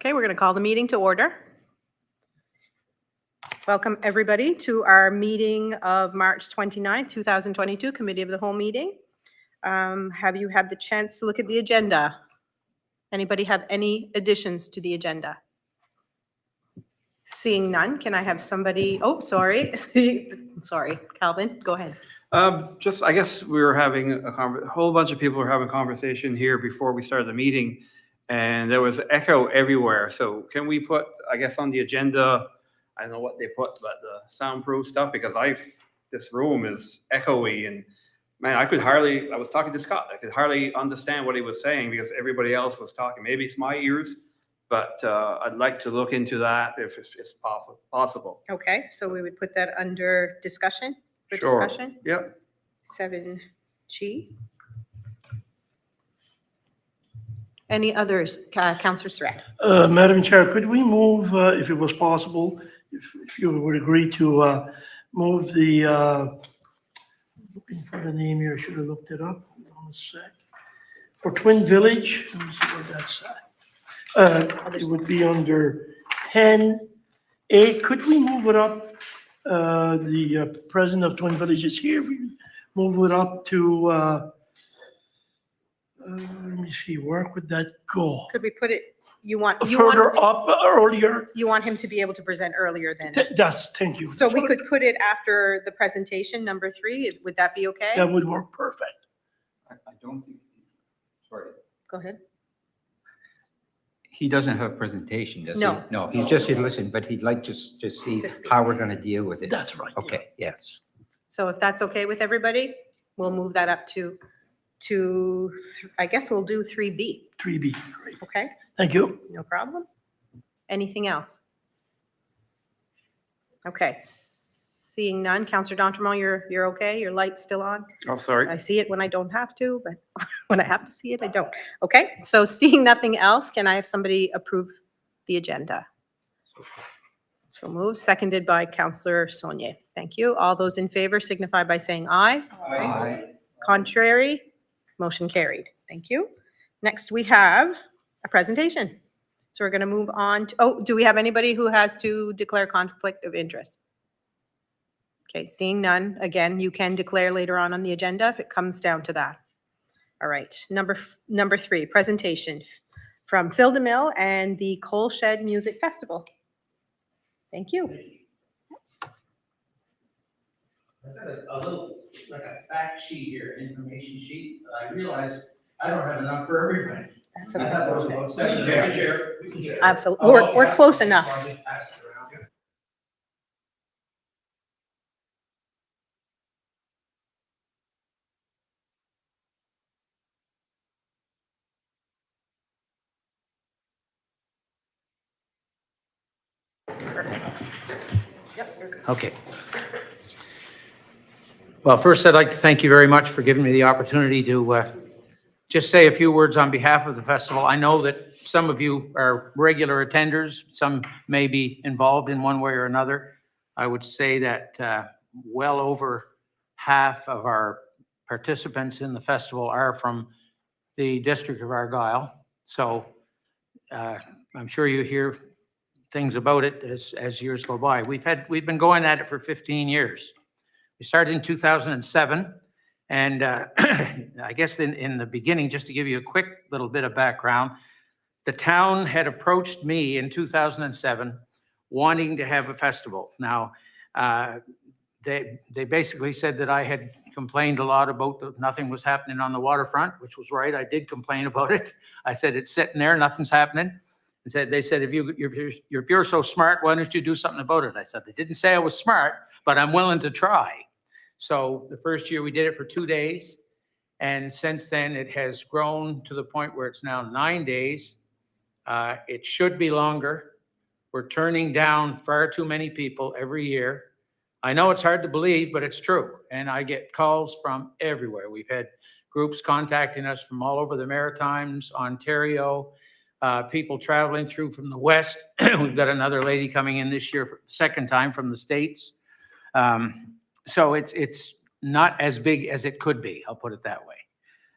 Okay, we're going to call the meeting to order. Welcome, everybody, to our meeting of March 29th, 2022, Committee of the Whole meeting. Have you had the chance to look at the agenda? Anybody have any additions to the agenda? Seeing none, can I have somebody, oh, sorry. Sorry, Calvin, go ahead. I guess we were having a whole bunch of people were having a conversation here before we started the meeting, and there was echo everywhere. So can we put, I guess, on the agenda, I don't know what they put, but the soundproof stuff, because this room is echoey, and man, I was talking to Scott, I could hardly understand what he was saying because everybody else was talking. Maybe it's my ears, but I'd like to look into that if it's possible. Okay, so we would put that under discussion? For Sure. discussion? Yep. 7G. Any others? Councillor Surratt. Madam Chair, could we move, if it was possible, if you would agree to move the, looking for the name here, I should have looked it up. Hold on a sec. For Twin Village, let me see what that's at. It would be under 10A. Could we move it up? The president of Twin Village is here. We move it up to, let me see, where could that go? Could we put it, Further up, earlier? You want him to be able to present earlier then? Thank you. So we could put it after the presentation, number 3. Would that be okay? That would work perfect. I don't think, sorry, Go ahead. he doesn't have a presentation, does he? No. No, he's just here to listen, but he'd like to just see To speak. how we're going to deal with it. That's right. yeah. Okay, yes. So if that's okay with everybody, we'll move that up to I guess we'll do 3B. 3B, great. Okay, Thank you. no problem. Anything else? Okay, seeing none. Councillor D'Entremont, you're okay? Your light's still on? Oh, sorry. I see it when I don't have to, but when I have to see it, I don't. Okay, so seeing nothing else, can I have somebody approve the agenda? So moved, seconded by Councillor Saunier. Thank you. All those in favor signify by saying aye. Aye. Contrary, motion carried. Thank you. Next, we have a presentation. So we're going to move on to, do we have anybody who has to declare conflict of interest? Okay, seeing none. Again, you can declare later on the agenda if it comes down to that. All right, number 3, presentation from Phil Demille and the Coal Shed Music Festival. Thank you. I said a little, like a fact sheet here, information sheet, but I realized I don't have enough for everybody. That's I thought there was okay. about 7 pages. We can share. Absolutely. Oh, We're okay. close enough. So I'll just pass it around. Okay. Well, first, I'd like to thank you very much for giving me the opportunity to just say a few words on behalf of the festival. I know that some of you are regular attenders. Some may be involved in one way or another. I would say that well over half of our participants in the festival are from the District of Argyll. So I'm sure you hear things about it as years go by. We've been going at it for 15 years. We started in 2007, and I guess in the beginning, just to give you a quick little bit of background, the town had approached me in 2007 wanting to have a festival. Now, they basically said that I had complained a lot about nothing was happening on the waterfront, which was right. I did complain about it. I said, it's sitting there, nothing's happening. They said, if you're so smart, why don't you do something about it? I said, they didn't say I was smart, but I'm willing to try. So the first year we did it for 2 days. And since then it has grown to the point where it's now 9 days. It should be longer. We're turning down far too many people every year. I know it's hard to believe, but it's true. And I get calls from everywhere. We've had groups contacting us from all over the Maritimes, Ontario, people traveling through from the West. We've got another lady coming in this year for the second time from the States. So it's not as big as it could be, I'll put it that way.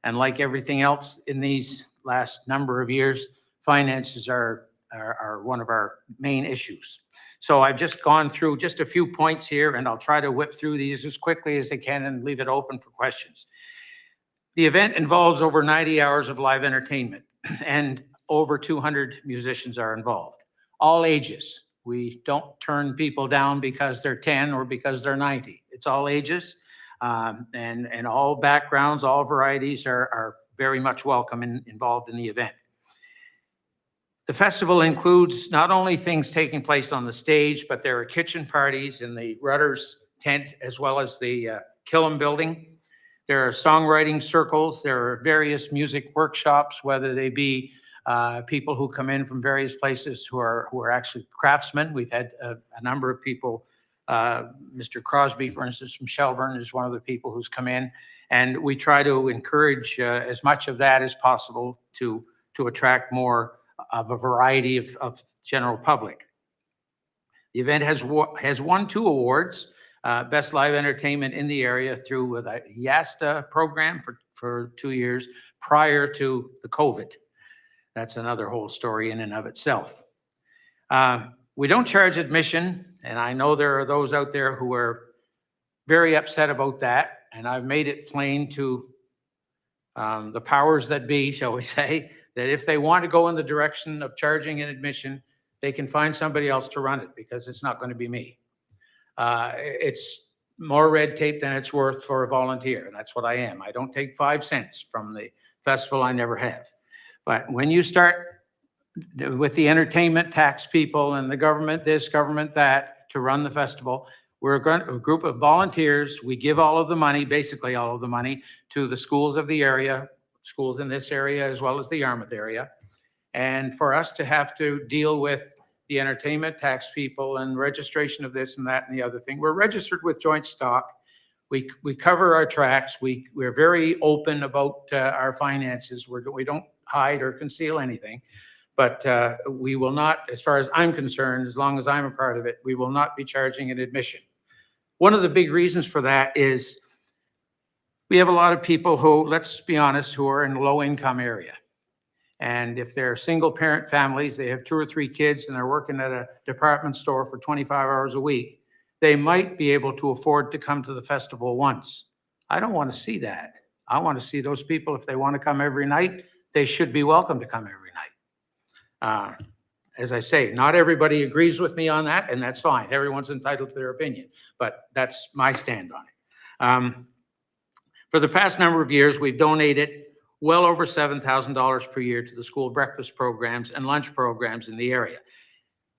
And like everything else in these last number of years, finances are are one of our main issues. So I've just gone through just a few points here, and I'll try to whip through these as quickly as I can and leave it open for questions. The event involves over 90 hours of live entertainment, and over 200 musicians are involved. All ages. We don't turn people down because they're 10 or because they're 90. It's all ages, and all backgrounds, all varieties are very much welcome and involved in the event. The festival includes not only things taking place on the stage, but there are kitchen parties in the Rudders tent as well as the Killam building. There are songwriting circles. There are various music workshops, whether they be people who come in from various places who are actually craftsmen. We've had a number of people. Mr. Crosby, for instance, from Shelburne is one of the people who's come in. And we try to encourage as much of that as possible to attract more of a variety of general public. The event has won 2 awards, Best Live Entertainment in the area through the YASTA program for 2 years prior to the COVID. That's another whole story in and of itself. We don't charge admission, and I know there are those out there who are very upset about that, and I've made it plain to the powers that be, shall we say, that if they want to go in the direction of charging an admission, they can find somebody else to run it, because it's not going to be me. It's more red tape than it's worth for a volunteer, and that's what I am. I don't take 5 cents from the festival. I never have. But when you start with the entertainment tax people and the government this, government that, to run the festival, we're a group of volunteers. We give all of the money, basically all of the money, to the schools of the area, schools in this area as well as the Yarmouth area. And for us to have to deal with the entertainment tax people and registration of this and that and the other thing, we're registered with Joint Stock. We cover our tracks. We're very open about our finances. We don't hide or conceal anything. But we will not, as far as I'm concerned, as long as I'm a part of it, we will not be charging an admission. One of the big reasons for that is we have a lot of people who, let's be honest, who are in low-income area. And if they're single-parent families, they have 2 or 3 kids, and they're working at a department store for 25 hours a week, they might be able to afford to come to the festival once. I don't want to see that. I want to see those people, if they want to come every night, they should be welcome to come every night. As I say, not everybody agrees with me on that, and that's fine. Everyone's entitled to their opinion, but that's my stand on it. For the past number of years, we've donated well over $7,000 per year to the school breakfast programs and lunch programs in the area.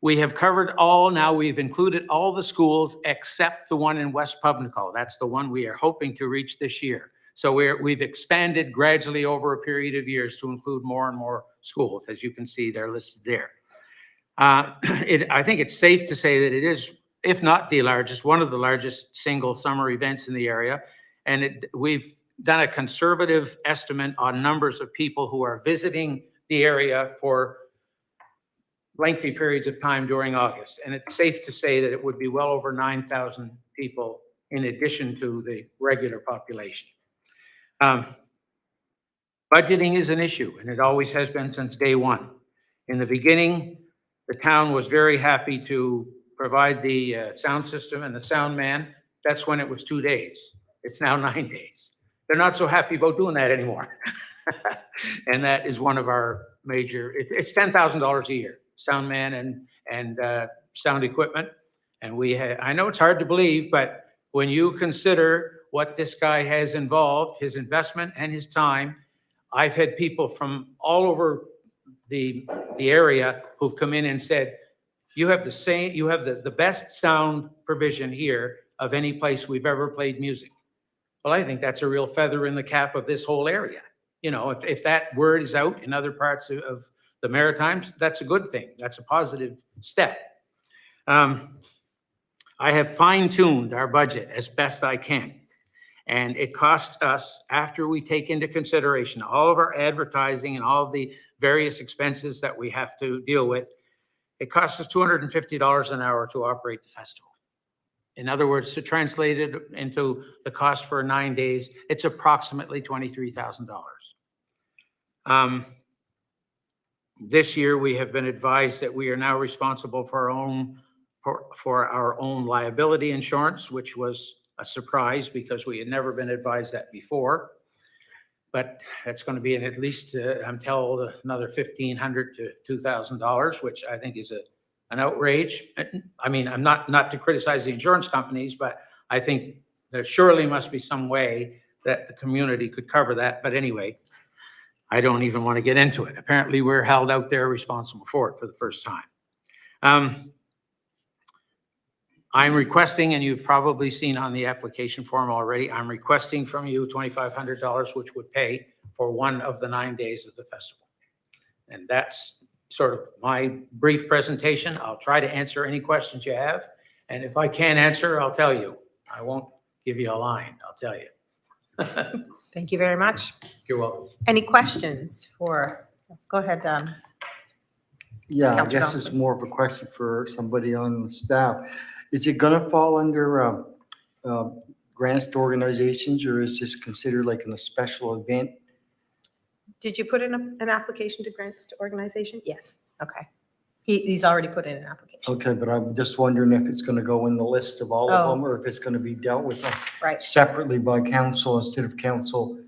We have covered all, now we've included all the schools except the one in West Pubnico. That's the one we are hoping to reach this year. So we've expanded gradually over a period of years to include more and more schools. As you can see, they're listed there. I think it's safe to say that it is, if not the largest, one of the largest single summer events in the area. And we've done a conservative estimate on numbers of people who are visiting the area for lengthy periods of time during August. And it's safe to say that it would be well over 9,000 people in addition to the regular population. Budgeting is an issue, and it always has been since day one. In the beginning, the town was very happy to provide the sound system and the sound man. That's when it was 2 days. It's now 9 days. They're not so happy about doing that anymore. And that is one of our major, it's $10,000 a year, sound man and sound equipment. And I know it's hard to believe, but when you consider what this guy has involved, his investment and his time, I've had people from all over the area who've come in and said, you have the best sound provision here of any place we've ever played music. Well, I think that's a real feather in the cap of this whole area. You know, if that word is out in other parts of the Maritimes, that's a good thing. That's a positive step. I have fine-tuned our budget as best I can. And it costs us, after we take into consideration all of our advertising and all of the various expenses that we have to deal with, it costs us $250 an hour to operate the festival. In other words, to translate it into the cost for 9 days, it's approximately $23,000. This year, we have been advised that we are now responsible for our own liability insurance, which was a surprise because we had never been advised that before. But that's going to be at least, I'm told, another $1,500 to $2,000, which I think is an outrage. I mean, I'm not to criticize the insurance companies, but I think there surely must be some way that the community could cover that. But anyway, I don't even want to get into it. Apparently, we're held out there responsible for it for the first time. I'm requesting, and you've probably seen on the application form already, I'm requesting from you $2,500, which would pay for one of the 9 days of the festival. And that's sort of my brief presentation. I'll try to answer any questions you have. And if I can't answer, I'll tell you. I won't give you a line, I'll tell you. Thank you very much. You're welcome. Any questions for, go ahead. Yeah, I Councilor guess it's Johnson. more of a question for somebody on the staff. Is it gonna fall under grants to organizations, or is this considered like a special event? Did you put in an application to grants to organization? Yes. Okay. He's already put in an application. Okay, but I'm just wondering if it's gonna go in the list of all of them, or if it's gonna be dealt with Right. separately by council instead of council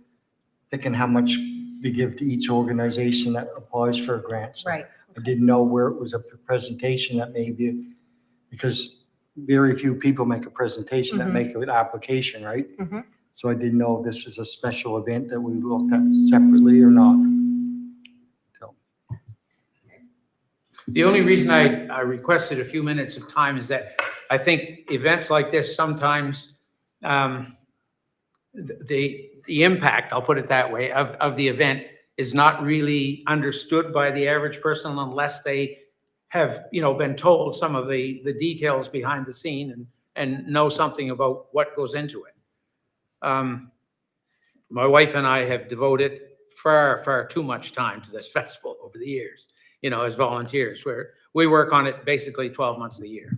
picking how much to give to each organization that applies for a grant. So Right. I didn't know where it was a presentation that maybe, because very few people make a presentation that Mhm. make an application, right? Mhm. So I didn't know if this was a special event that we looked at separately or not. So, The only reason I requested a few minutes of time is that I think events like this sometimes, the impact, I'll put it that way, of the event is not really understood by the average person unless they have, been told some of the details behind the scene and know something about what goes into it. My wife and I have devoted far, far too much time to this festival over the years, as volunteers, where we work on it basically 12 months of the year.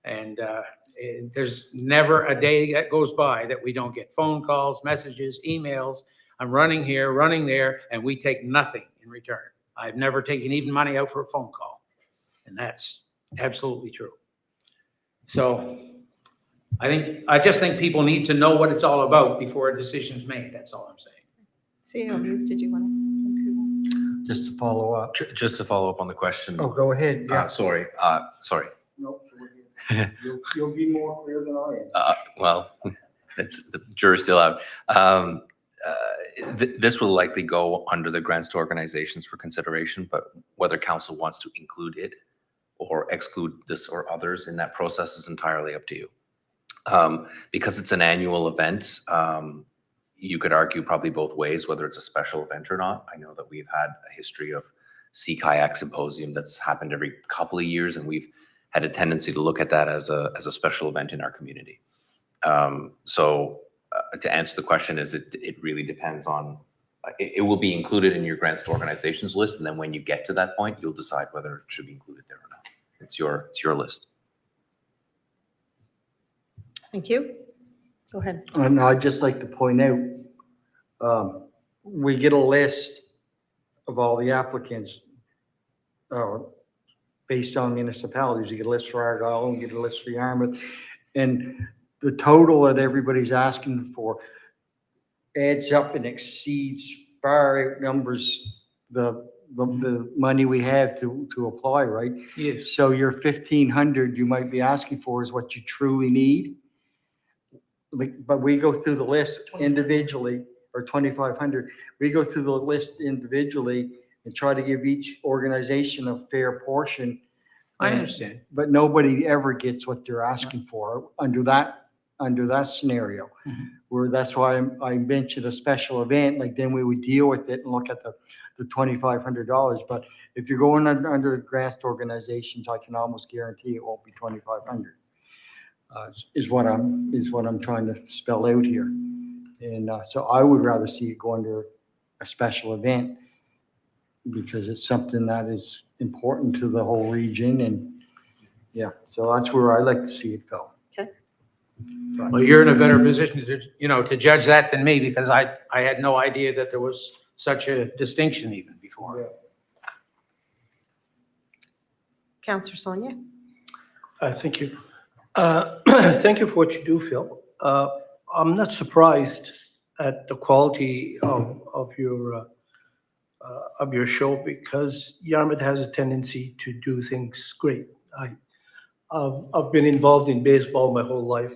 And there's never a day that goes by that we don't get phone calls, messages, emails. I'm running here, running there, and we take nothing in return. I've never taken even money out for a phone call. And that's absolutely true. So I just think people need to know what it's all about before a decision's made. That's all I'm saying. CEO Muse, did you want to? just to follow up. Just to follow up on the question. Oh, go ahead. Yeah. Sorry. No, go ahead. You'll be more clear than I am. Well, the jury's still out. This will likely go under the grants to organizations for consideration, but whether council wants to include it or exclude this or others in that process is entirely up to you. Because it's an annual event, you could argue probably both ways, whether it's a special event or not. I know that we've had a history of Sea Kayak Symposium that's happened every couple of years, and we've had a tendency to look at that as a special event in our community. To answer the question, it really depends on, it will be included in your grants to organizations list, and then when you get to that point, you'll decide whether it should be included there or not. It's your list. Thank you. Go ahead. And I'd just like to point out, we get a list of all the applicants based on municipalities. You get a list for Argyle and get a list for Yarmouth. And the total that everybody's asking for adds up and exceeds far outnumbers the money we have to apply, right? Yes. So your 1,500 you might be asking for is what you truly need. But we go through the list individually, or 2,500. We go through the list individually and try to give each organization a fair portion. I understand. But nobody ever gets what they're asking for under that scenario. Mhm. Where that's why I mentioned a special event, like then we would deal with it and look at the $2,500. But if you're going under grants to organizations, I can almost guarantee it won't be 2,500. Is what I'm trying to spell out here. And so I would rather see it go under a special event because it's something that is important to the whole region. And yeah, so that's where I like to see it go. Okay. Well, you're in a better position to judge that than me because I had no idea that there was such a distinction even before. Counselor Sonia? Thank you. Thank you for what you do, Phil. I'm not surprised at the quality of your show because Yarmouth has a tendency to do things great. I've been involved in baseball my whole life,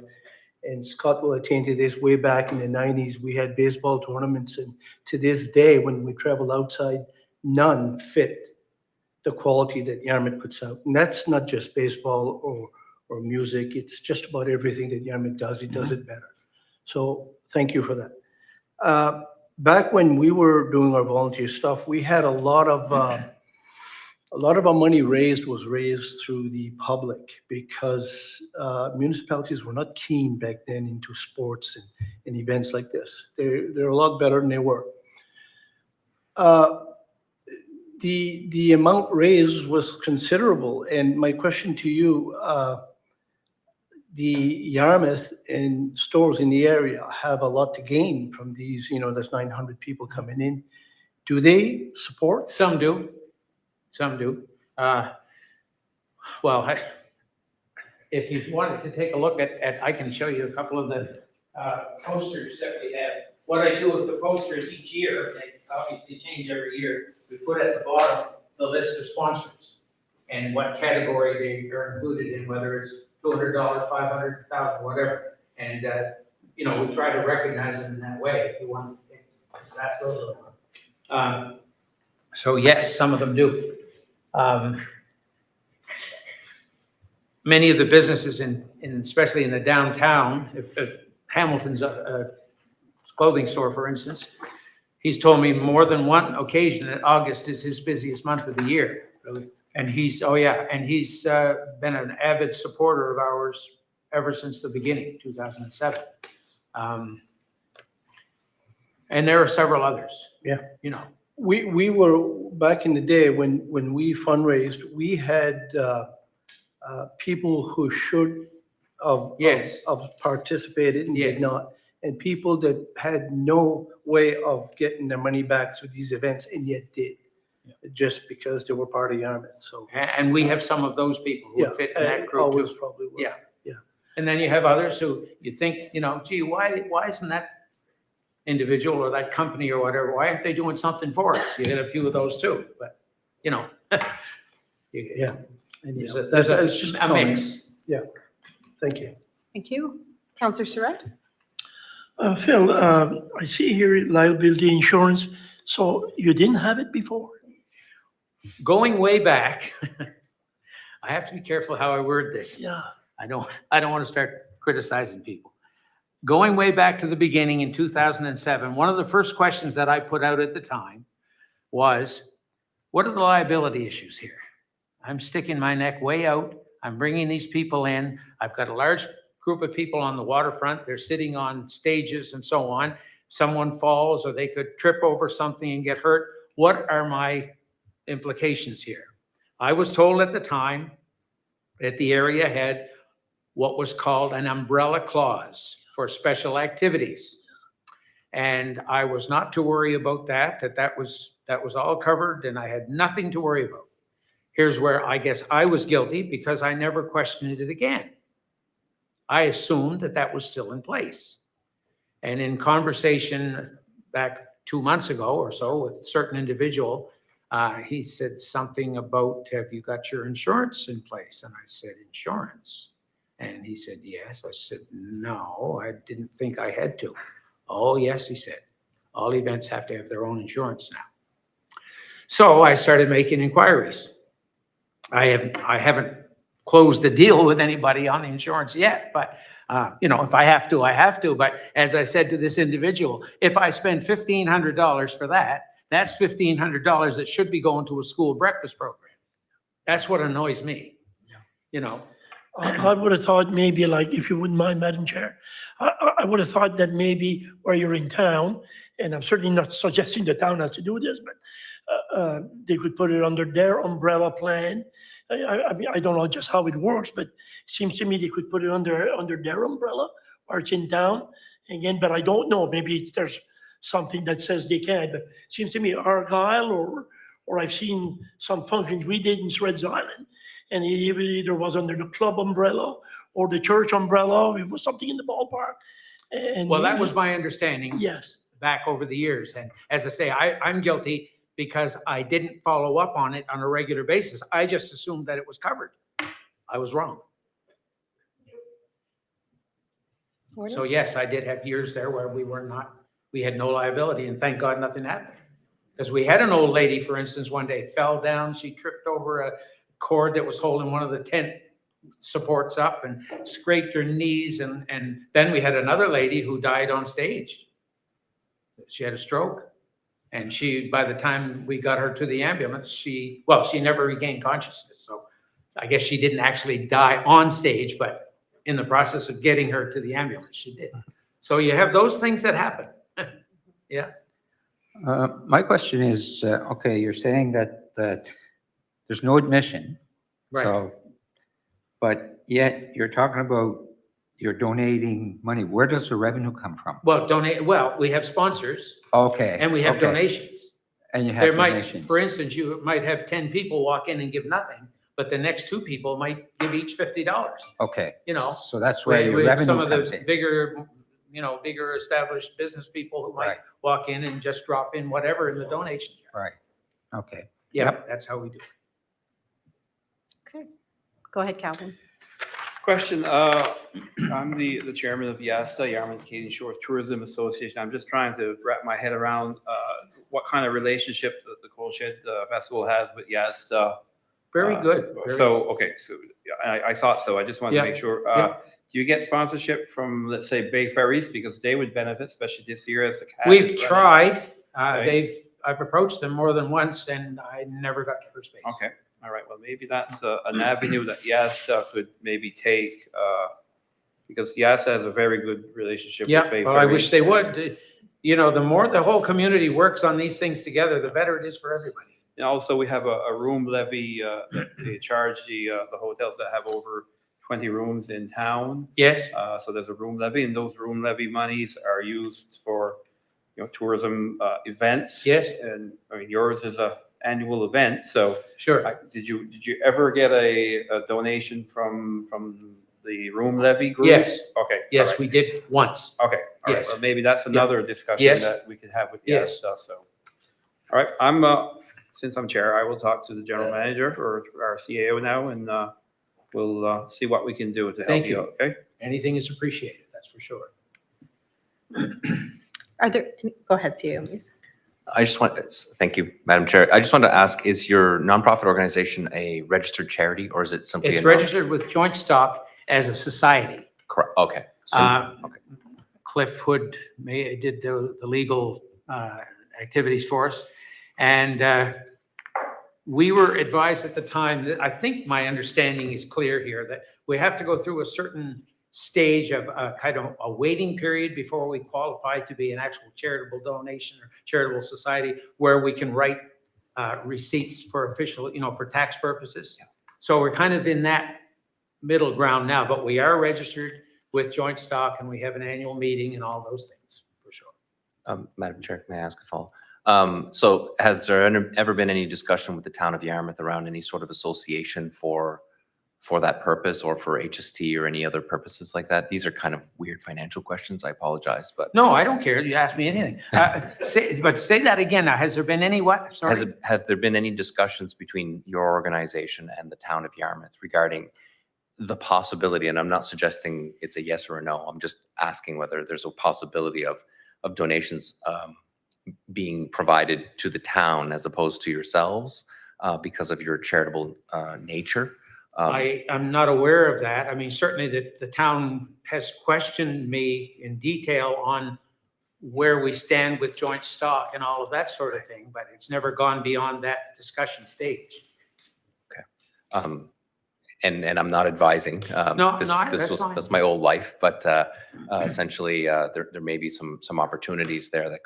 and Scott will attend to this. Way back in the 90s, we had baseball tournaments, and to this day, when we travel outside, none fit the quality that Yarmouth puts out. And that's not just baseball or music. It's just about everything that Yarmouth does. It does it better. So thank you for that. Back when we were doing our volunteer stuff, we had a lot of our money was raised through the public because municipalities were not keen back then into sports and events like this. They're a lot better than they were. The amount raised was considerable, and my question to you, the Yarmouth and stores in the area have a lot to gain from these, there's 900 people coming in. Do they support? Some do. Some do. Well, if you wanted to take a look at, I can show you a couple of the posters that we have. What I do with the posters each year, they obviously change every year, we put at the bottom the list of sponsors and what category they are included in, whether it's $200, $500, $1,000, whatever. And, we try to recognize them in that way if you want. So that's those are. So yes, some of them do. Many of the businesses especially in the downtown, if Hamilton's a clothing store, for instance, he's told me more than one occasion that August is his busiest month of the year. Really? And he's been an avid supporter of ours ever since the beginning, 2007. And there are several others. Yeah. We were, back in the day when we fundraised, we had people who should have participated and did not, and people that had no way of getting their money back through these events and yet did, just because they were part of Yarmouth. So, and we have some of those people who fit in that group always too. probably will. Yeah. And then you have others who you think, gee, why isn't that individual or that company or whatever, why aren't they doing something for us? You get a few of those too, but Yeah. And, there's it's just a mix. Yeah. Thank you. Thank you. Counselor Surratt? Phil, I see here liability insurance. So you didn't have it before? Going way back, I have to be careful how I word this. Yeah. I don't want to start criticizing people. Going way back to the beginning in 2007, one of the first questions that I put out at the time was, what are the liability issues here? I'm sticking my neck way out. I'm bringing these people in. I've got a large group of people on the waterfront. They're sitting on stages and so on. Someone falls or they could trip over something and get hurt. What are my implications here? I was told at the time that the area had what was called an umbrella clause for special activities. And I was not to worry about that was all covered and I had nothing to worry about. Here's where I guess I was guilty because I never questioned it again. I assumed that was still in place. And in conversation back 2 months ago or so with a certain individual, he said something about, have you got your insurance in place? And I said, insurance? And he said, yes. I said, no, I didn't think I had to. Oh, yes, he said. All events have to have their own insurance now. So I started making inquiries. I haven't closed the deal with anybody on the insurance yet, but if I have to, I have to. But as I said to this individual, if I spend $1,500 for that, that's $1,500 that should be going to a school breakfast program. That's what annoys me, I would have thought maybe, like, if you wouldn't mind, Madam Chair, I would have thought that maybe where you're in town, and I'm certainly not suggesting the town has to do this, but they could put it under their umbrella plan. I mean, I don't know just how it works, but it seems to me they could put it under their umbrella or it's in town. Again, but I don't know, maybe there's something that says they can, but it seems to me Argyle or I've seen some functions we did in Sred's Island, and it either was under the club umbrella or the church umbrella. It was something in the ballpark. And Well, that was my understanding. Yes. Back over the years. And as I say, I'm guilty because I didn't follow up on it on a regular basis. I just assumed that it was covered. I was wrong. So yes, I did have years there where we had no liability, and thank God nothing happened. Because we had an old lady, for instance, one day fell down, she tripped over a cord that was holding one of the tent supports up and scraped her knees. And then we had another lady who died on stage. She had a stroke, and by the time we got her to the ambulance, she never regained consciousness. So I guess she didn't actually die on stage, but in the process of getting her to the ambulance, she did. So you have those things that happen. Yeah. My question is, okay, you're saying that there's no admission. Right. So, but yet you're talking about you're donating money. Where does the revenue come from? Well, we have sponsors Okay. and we have okay. donations. And you have There might, donations. for instance, you might have 10 people walk in and give nothing, but the next 2 people might give each $50. Okay. You know, So that's where your with revenue some of comes the in. bigger established business people who might Right. walk in and just drop in whatever in the donation. Right. Okay. Yeah, that's how we do it. Okay. Go ahead, Calvin. Question, I'm the chairman of YASTA, Yarmouth Canadian Shore Tourism Association. I'm just trying to wrap my head around what kind of relationship the Coal Shed Festival has with YASTA. Very good. So, okay, so I thought so. I just wanted to Yeah. make sure. Yeah. Do you get sponsorship from, let's say, Bay Ferries? Because they would benefit, especially this year as the CAT is We've running. tried, Okay. I've approached them more than once and I never got to first base. Okay, all right, well, maybe that's an avenue that YASTA could maybe take, because YASTA has a very good relationship with Yeah, Bay well, I wish Ferries. they would. You know, the more the whole community works on these things together, the better it is for everybody. And also, we have a room levy, that they charge the hotels that have over 20 rooms in town. Yes, So there's a room levy, and those room levy monies are used for, tourism events. Yes. And, I mean, yours is a annual event, so sure. did you ever get a donation from the room levy group? Yes. Okay. all Yes, right. we did once. Okay, all right, Yes. well, maybe that's another discussion Yes. that we could have with Yes. YASTA, so. All right, since I'm chair, I will talk to the general manager or our CAO now, and we'll see what we can do to help Thank you you. out, okay? Anything is appreciated, that's for sure. Go ahead, Theo, please. Thank you, Madam Chair. I just wanted to ask, is your nonprofit organization a registered charity or is it simply? It's registered with joint stock as a society. Correct, okay. So, okay. Cliff Hood did the legal activities for us. And we were advised at the time that, I think my understanding is clear here, that we have to go through a certain stage of kind of a waiting period before we qualify to be an actual charitable donation or charitable society where we can write receipts for official, for tax purposes. Yeah. So we're kind of in that middle ground now, but we are registered with joint stock and we have an annual meeting and all those things for sure. Madam Chair, may I ask a follow? So has there ever been any discussion with the town of Yarmouth around any sort of association for that purpose or for HST or any other purposes like that? These are kind of weird financial questions. I apologize, but No, I don't care. You ask me anything. Say that again. Now, has there been any what? Sorry. has there been any discussions between your organization and the town of Yarmouth regarding the possibility, and I'm not suggesting it's a yes or a no, I'm just asking whether there's a possibility of donations being provided to the town as opposed to yourselves because of your charitable nature? I'm not aware of that. I mean, certainly the town has questioned me in detail on where we stand with joint stock and all of that sort of thing, but it's never gone beyond that discussion stage. Okay. And I'm not advising. No, That's my old life, but essentially there may be some opportunities there that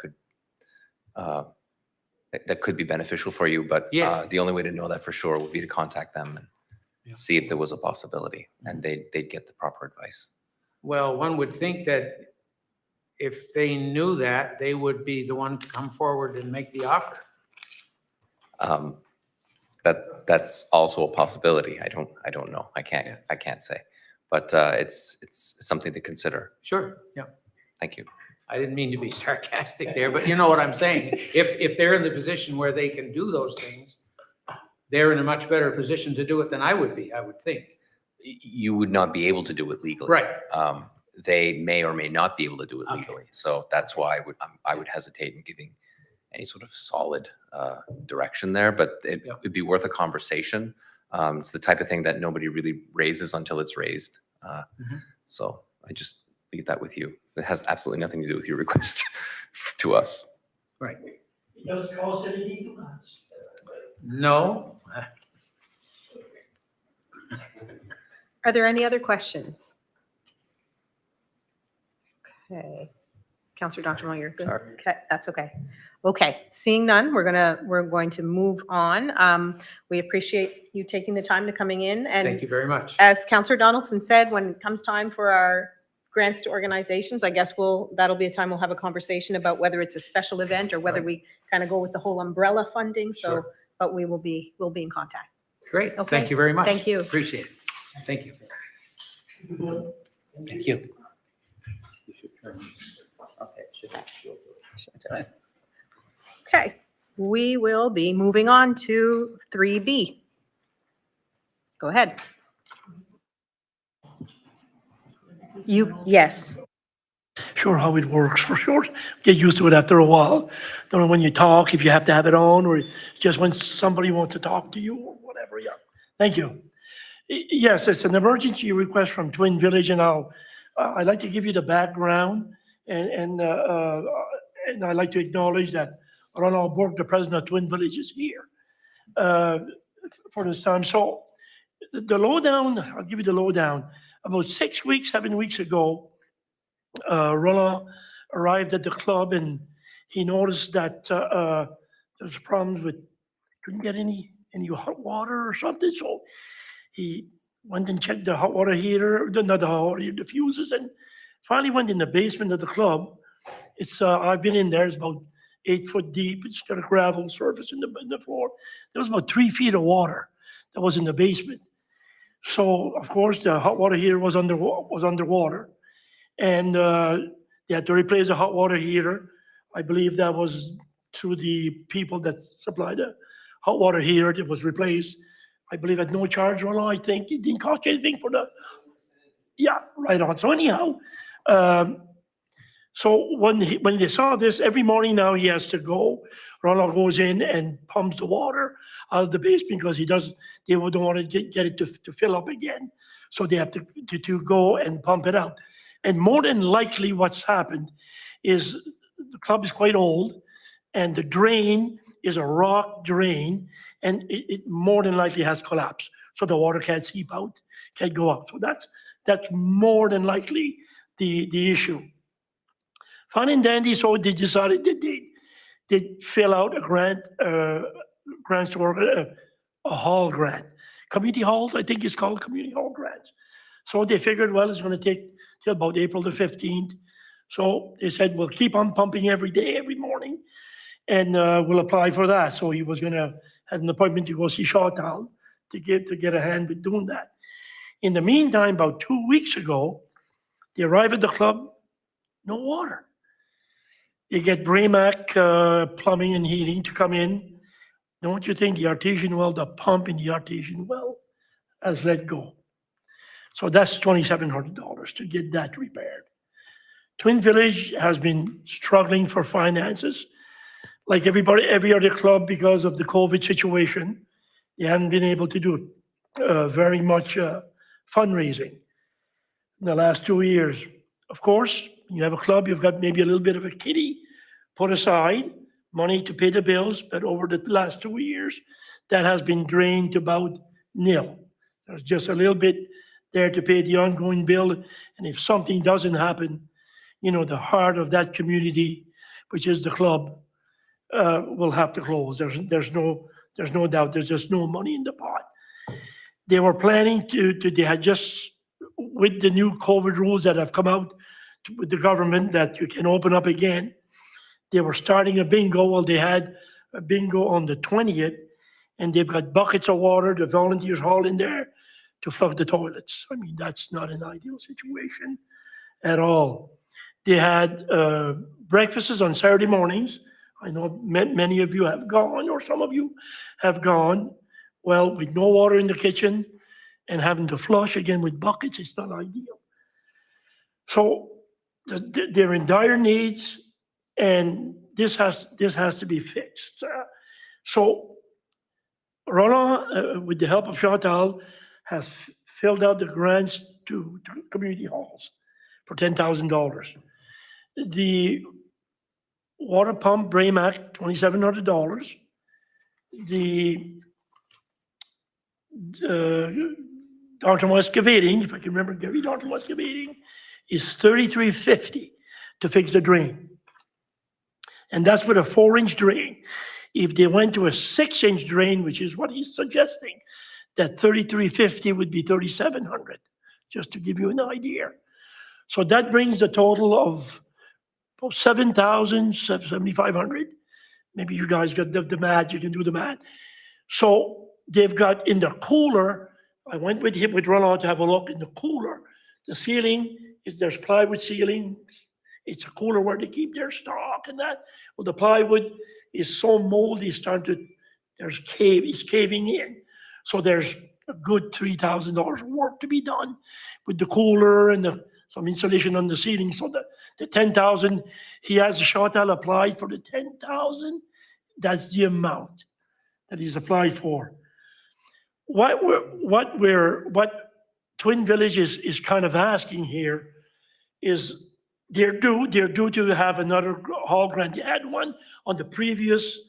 could be beneficial for you. But Yes. the only way to know that for sure would be to contact them and see if there was a possibility, and they'd get the proper advice. Well, one would think that if they knew that, they would be the one to come forward and make the offer. That's also a possibility. I don't know. I can't say. But it's something to consider. Sure, yeah. Thank you. I didn't mean to be sarcastic there, but you know what I'm saying. If they're in the position where they can do those things, they're in a much better position to do it than I would be, I would think. You would not be able to do it legally. Right. They may or may not be able to do it Okay. legally. So that's why I would hesitate in giving any sort of solid direction there, but Yeah. it'd be worth a conversation. It's the type of thing that nobody really raises until it's raised. So I just leave that with you. It has absolutely nothing to do with your request to us. Right. It doesn't cost anything to us. No. Are there any other questions? Okay. Counselor Dr. Mull, you're good? Sorry. Okay, that's okay. Okay, seeing none, we're going to move on. We appreciate you taking the time to coming in. Thank And you very much. as Counselor Donaldson said, when it comes time for our grants to organizations, I guess that'll be a time we'll have a conversation about whether it's a special event or whether Right. we kind of go with the whole umbrella funding. So, Sure. but we'll be in contact. Great. Okay. Thank you very much. Thank you. Appreciate it. Thank you. Thank you. Okay, we will be moving on to 3B. Go ahead. Yes. Sure how it works, for sure. Get used to it after a while. Don't know when you talk, if you have to have it on, or just when somebody wants to talk to you, or whatever, yeah. Thank you. Yes, it's an emergency request from Twin Village, and I'd like to give you the background, and I'd like to acknowledge that Ronald Borg, the president of Twin Village, is here for this time. So the lowdown, I'll give you the lowdown. About 7 weeks ago, Ronald arrived at the club, and he noticed that there's problems with, couldn't get any hot water or something. So he went and checked the hot water heater, not the hot water heater, the fuses, and finally went in the basement of the club. It's I've been in there. It's about 8 foot deep. It's got a gravel surface in the floor. There was about 3 feet of water that was in the basement. So of course the hot water heater was underwater, and they had to replace the hot water heater. I believe that was through the people that supplied the hot water heater. It was replaced, I believe, at no charge. Well, I think it didn't cost you anything for the. Yeah, right on. So anyhow, so when they saw this, every morning now he has to go. Ronald goes in and pumps the water out of the basement because they don't want to get it to fill up again. So they have to go and pump it out. And more than likely what's happened is the club is quite old, and the drain is a rock drain, and it more than likely has collapsed. So the water can't seep out, can't go out. So that's more than likely the issue. Fun and dandy, so they decided that they'd fill out a grant to a hall grant. Community halls, I think it's called community hall grants. So they figured, well, it's going to take till about April the 15th. So they said, we'll keep on pumping every day, every morning, and we'll apply for that. So he was going to have an appointment to go see Shawtown to get a hand with doing that. In the meantime, about 2 weeks ago, they arrive at the club, no water. They get Braymac Plumbing and Heating to come in. Don't you think the artesian well, the pump in the artesian well has let go? So that's $2,700 to get that repaired. Twin Village has been struggling for finances, like every other club, because of the COVID situation. They haven't been able to do very much fundraising in the last 2 years. Of course, you have a club, you've got maybe a little bit of a kitty put aside, money to pay the bills, but over the last 2 years, that has been drained to about nil. There's just a little bit there to pay the ongoing bill, and if something doesn't happen, the heart of that community, which is the club, will have to close. There's no doubt. There's just no money in the pot. They were planning they had just, with the new COVID rules that have come out with the government that you can open up again, they were starting a bingo. Well, they had a bingo on the 20th, and they've got buckets of water, the volunteers haul in there to flush the toilets. I mean, that's not an ideal situation at all. They had breakfasts on Saturday mornings. I know many of you have gone, or some of you have gone. Well, with no water in the kitchen and having to flush again with buckets, it's not ideal. So they're in dire needs, and this has to be fixed. So Roland, with the help of Chantal, has filled out the grants to community halls for $10,000. The water pump, Braymac, $2,700. The Dalton Excavating, if I can remember, Gary Dalton Excavating, is $3,350 to fix the drain. And that's with a 4-inch drain. If they went to a 6-inch drain, which is what he's suggesting, that $3,350 would be $3,700, just to give you an idea. So that brings the total of $7,500. Maybe you guys got the math, you can do the math. So they've got in the cooler, I went with him, with Roland, to have a look in the cooler. The ceiling there's plywood ceiling. It's a cooler where they keep their stock and that. Well, the plywood is so moldy, it's caving in. So there's a good $3,000 work to be done with the cooler and some insulation on the ceiling. So the $10,000, he has Chantal applied for the $10,000. That's the amount that he's applied for. What Twin Village is kind of asking here is they're due to have another hall grant. They had one on the previous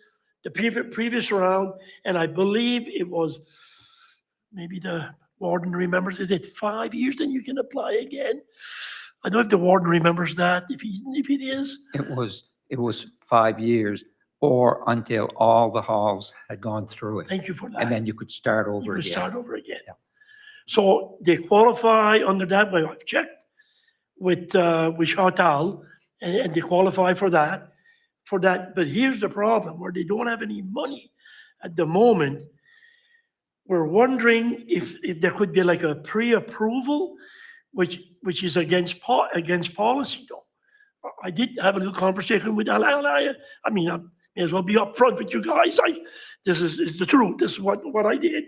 round, and I believe it was, maybe the warden remembers, is it 5 years, then you can apply again? I don't know if the warden remembers that, if it is. It was 5 years, or until all the halls had gone through it. Thank you for that. And then you could start over You could again. start over again. Yeah. So they qualify under that, but I've checked with Chantal, and they qualify for that. But here's the problem, where they don't have any money at the moment. We're wondering if there could be like a pre-approval, which is against policy though. I did have a little conversation with Alain. I mean, I may as well be upfront with you guys. This is the truth. This is what I did.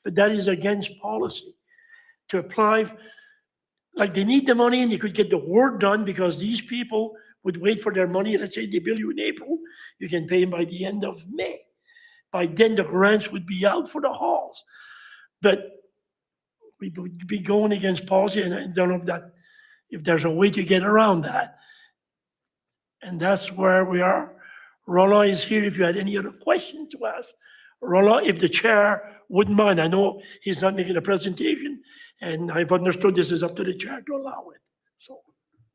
But that is against policy. To apply, like they need the money and they could get the work done, because these people would wait for their money. Let's say they bill you in April, you can pay them by the end of May. By then the grants would be out for the halls. But we would be going against policy, and I don't know if there's a way to get around that. And that's where we are. Roland is here if you had any other questions to ask. Roland, if the chair wouldn't mind, I know he's not making a presentation, and I've understood this is up to the chair to allow it. So,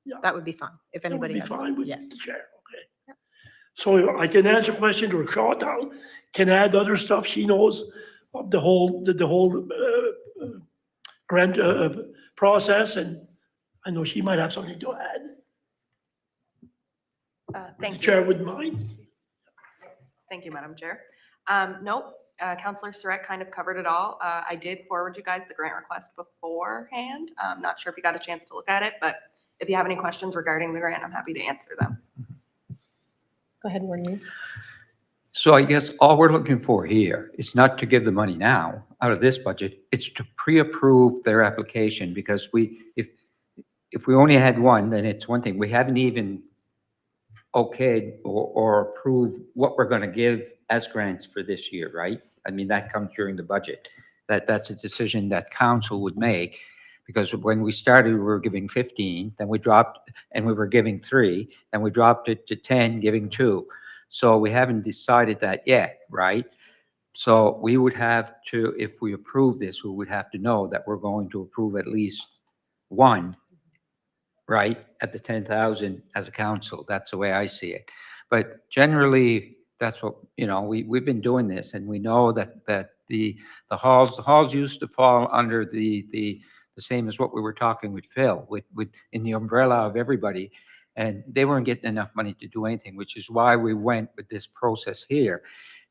yeah. That would be fine, if That would anybody be has. fine with Yes. the chair, okay. So I can answer questions, or Chantal can add other stuff. She knows of the whole grant process, and I know she might have something to add. The Thank chair you. wouldn't mind. Thank you, Madam Chair. Nope, Councillor Surratt kind of covered it all. I did forward you guys the grant request beforehand. I'm not sure if you got a chance to look at it, but if you have any questions regarding the grant, I'm happy to answer them. Go ahead, Warden News. So I guess all we're looking for here is not to give the money now out of this budget, it's to pre-approve their application, because if we only had one, then it's one thing. We haven't even okayed or approved what we're going to give as grants for this year, right? I mean, that comes during the budget. That's a decision that council would make, because when we started, we were giving 15, then we dropped, and we were giving 3, and we dropped it to 10, giving 2. So we haven't decided that yet, right? So we would have to, if we approve this, we would have to know that we're going to approve at least one, right, at the 10,000 as a council. That's the way I see it. But generally, that's what, we've been doing this, and we know that the halls used to fall under the same as what we were talking with Phil, with in the umbrella of everybody, and they weren't getting enough money to do anything, which is why we went with this process here.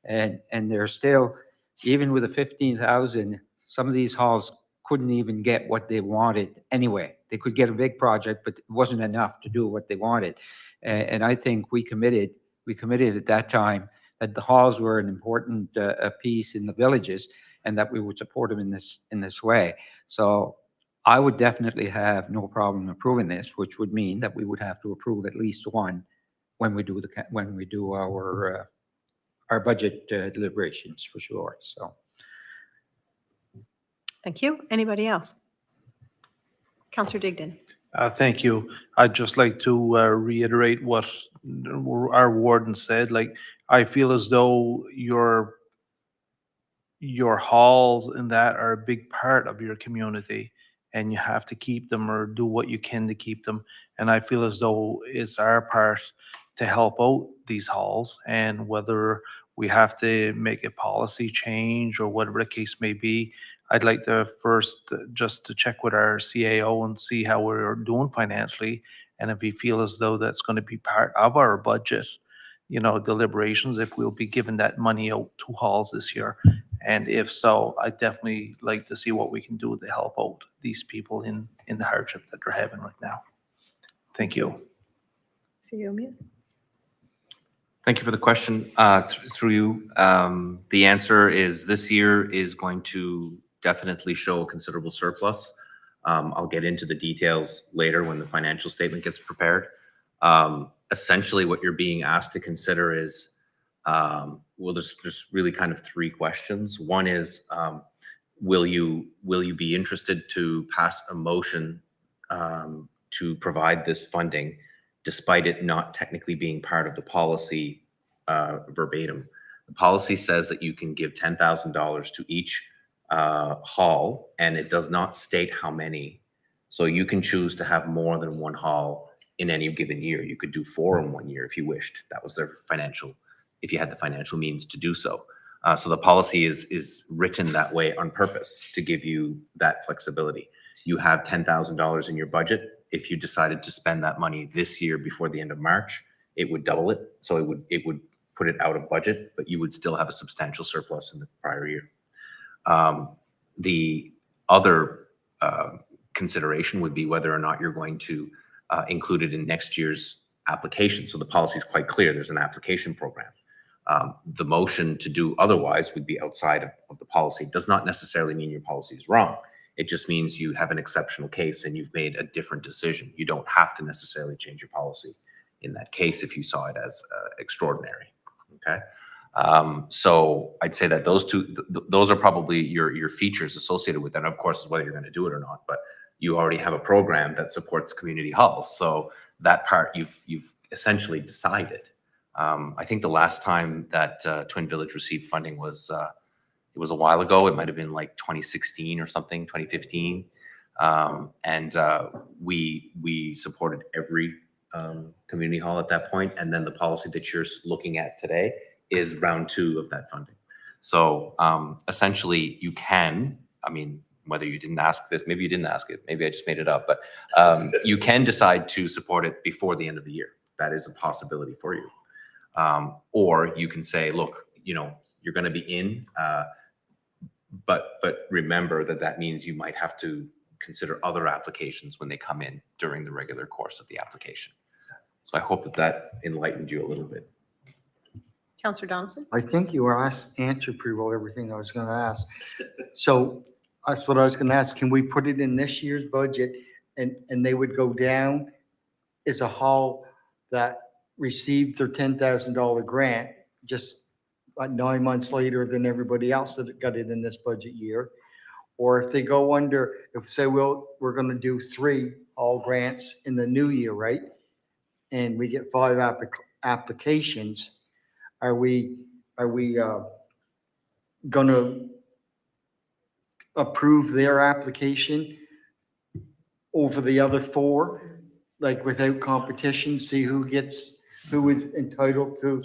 And they're still, even with the 15,000, some of these halls couldn't even get what they wanted anyway. They could get a big project, but it wasn't enough to do what they wanted. And I think we committed at that time that the halls were an important piece in the villages and that we would support them in this way. So I would definitely have no problem approving this, which would mean that we would have to approve at least one when we do our budget deliberations for sure. So. Thank you. Anybody else? Counselor Digdon. Thank you. I'd just like to reiterate what our warden said. Like, I feel as though your halls and that are a big part of your community, and you have to keep them or do what you can to keep them. And I feel as though it's our part to help out these halls, and whether we have to make a policy change or whatever the case may be, I'd like to first just to check with our CAO and see how we're doing financially. And if we feel as though that's going to be part of our budget, deliberations, if we'll be giving that money out to halls this year. And if so, I'd definitely like to see what we can do to help out these people in the hardship that they're having right now. Thank you. CEO Muse. Thank you for the question. Through you, the answer is this year is going to definitely show a considerable surplus. I'll get into the details later when the financial statement gets prepared. Essentially, what you're being asked to consider is, well, there's really kind of three questions. One is, will you be interested to pass a motion to provide this funding, despite it not technically being part of the policy verbatim? The policy says that you can give $10,000 to each hall, and it does not state how many. So you can choose to have more than one hall in any given year. You could do 4 in 1 year if you wished. That was their financial, if you had the financial means to do so. So the policy is written that way on purpose to give you that flexibility. You have $10,000 in your budget. If you decided to spend that money this year before the end of March, it would double it. So it would put it out of budget, but you would still have a substantial surplus in the prior year. The other consideration would be whether or not you're going to include it in next year's application. So the policy is quite clear. There's an application program. The motion to do otherwise would be outside of the policy. It does not necessarily mean your policy is wrong. It just means you have an exceptional case and you've made a different decision. You don't have to necessarily change your policy in that case if you saw it as extraordinary. Okay. So I'd say that those are probably your features associated with that. And of course, whether you're going to do it or not, but you already have a program that supports community halls. So that part you've essentially decided. I think the last time that Twin Village received funding was it was a while ago. It might have been like 2016 or something, 2015. And we supported every community hall at that point. And then the policy that you're looking at today is round 2 of that funding. So essentially you can, I mean, whether you didn't ask this, maybe you didn't ask it, maybe I just made it up, but you can decide to support it before the end of the year. That is a possibility for you. Or you can say, look, you're going to be in, but remember that means you might have to consider other applications when they come in during the regular course of the application. So I hope that enlightened you a little bit. Counselor Donaldson? I think you answered pretty well everything I was going to ask. So that's what I was going to ask. Can we put it in this year's budget and they would go down as a hall that received their $10,000 grant just about 9 months later than everybody else that got it in this budget year? Or if they go under, if say, well, we're going to do 3 all grants in the new year, right? And we get 5 applications. Are we going to approve their application over the other 4, like without competition, see who is entitled to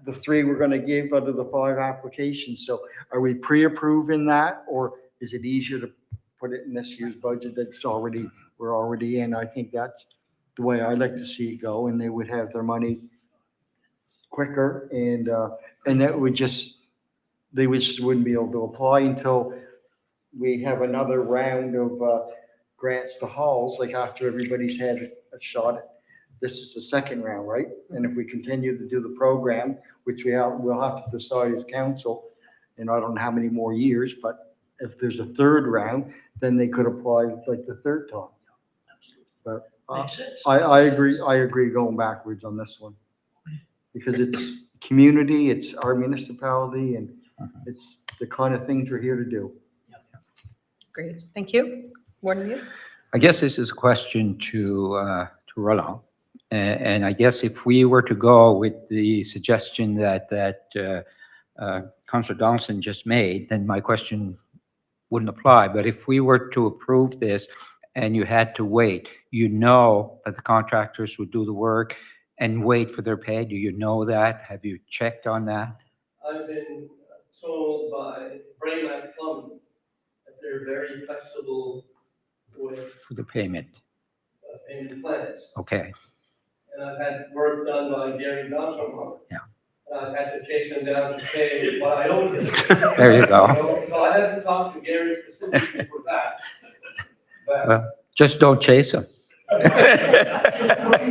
the 3 we're going to give out of the 5 applications? So are we pre-approving that, or is it easier to put it in this year's budget that's we're already in? I think that's the way I like to see it go, and they would have their money quicker, and that would just, they just wouldn't be able to apply until we have another round of grants to halls, like after everybody's had a shot at. This is the second round, right? And if we continue to do the program, which we'll have to decide as council, and I don't know how many more years, but if there's a third round, then they could apply like the third time. But Makes sense. I agree going backwards on this one. Because it's community, it's our municipality, and it's the kind of things we're here to do. Great, thank you. Warden Muse? I guess this is a question to Roland. And I guess if we were to go with the suggestion that Councillor Donaldson just made, then my question wouldn't apply. But if we were to approve this and you had to wait, you know that the contractors would do the work and wait for their pay. Do you know that? Have you checked on that? I've been told by Brainline Plumbing that they're very flexible with For the payment? payment plans. Okay, And I've had work done by Gary Donaldson. Yeah. And I've had to chase him down to pay what I owe him. there you go. So I haven't talked to Gary specifically for that. But Well, just don't chase them. well, I'm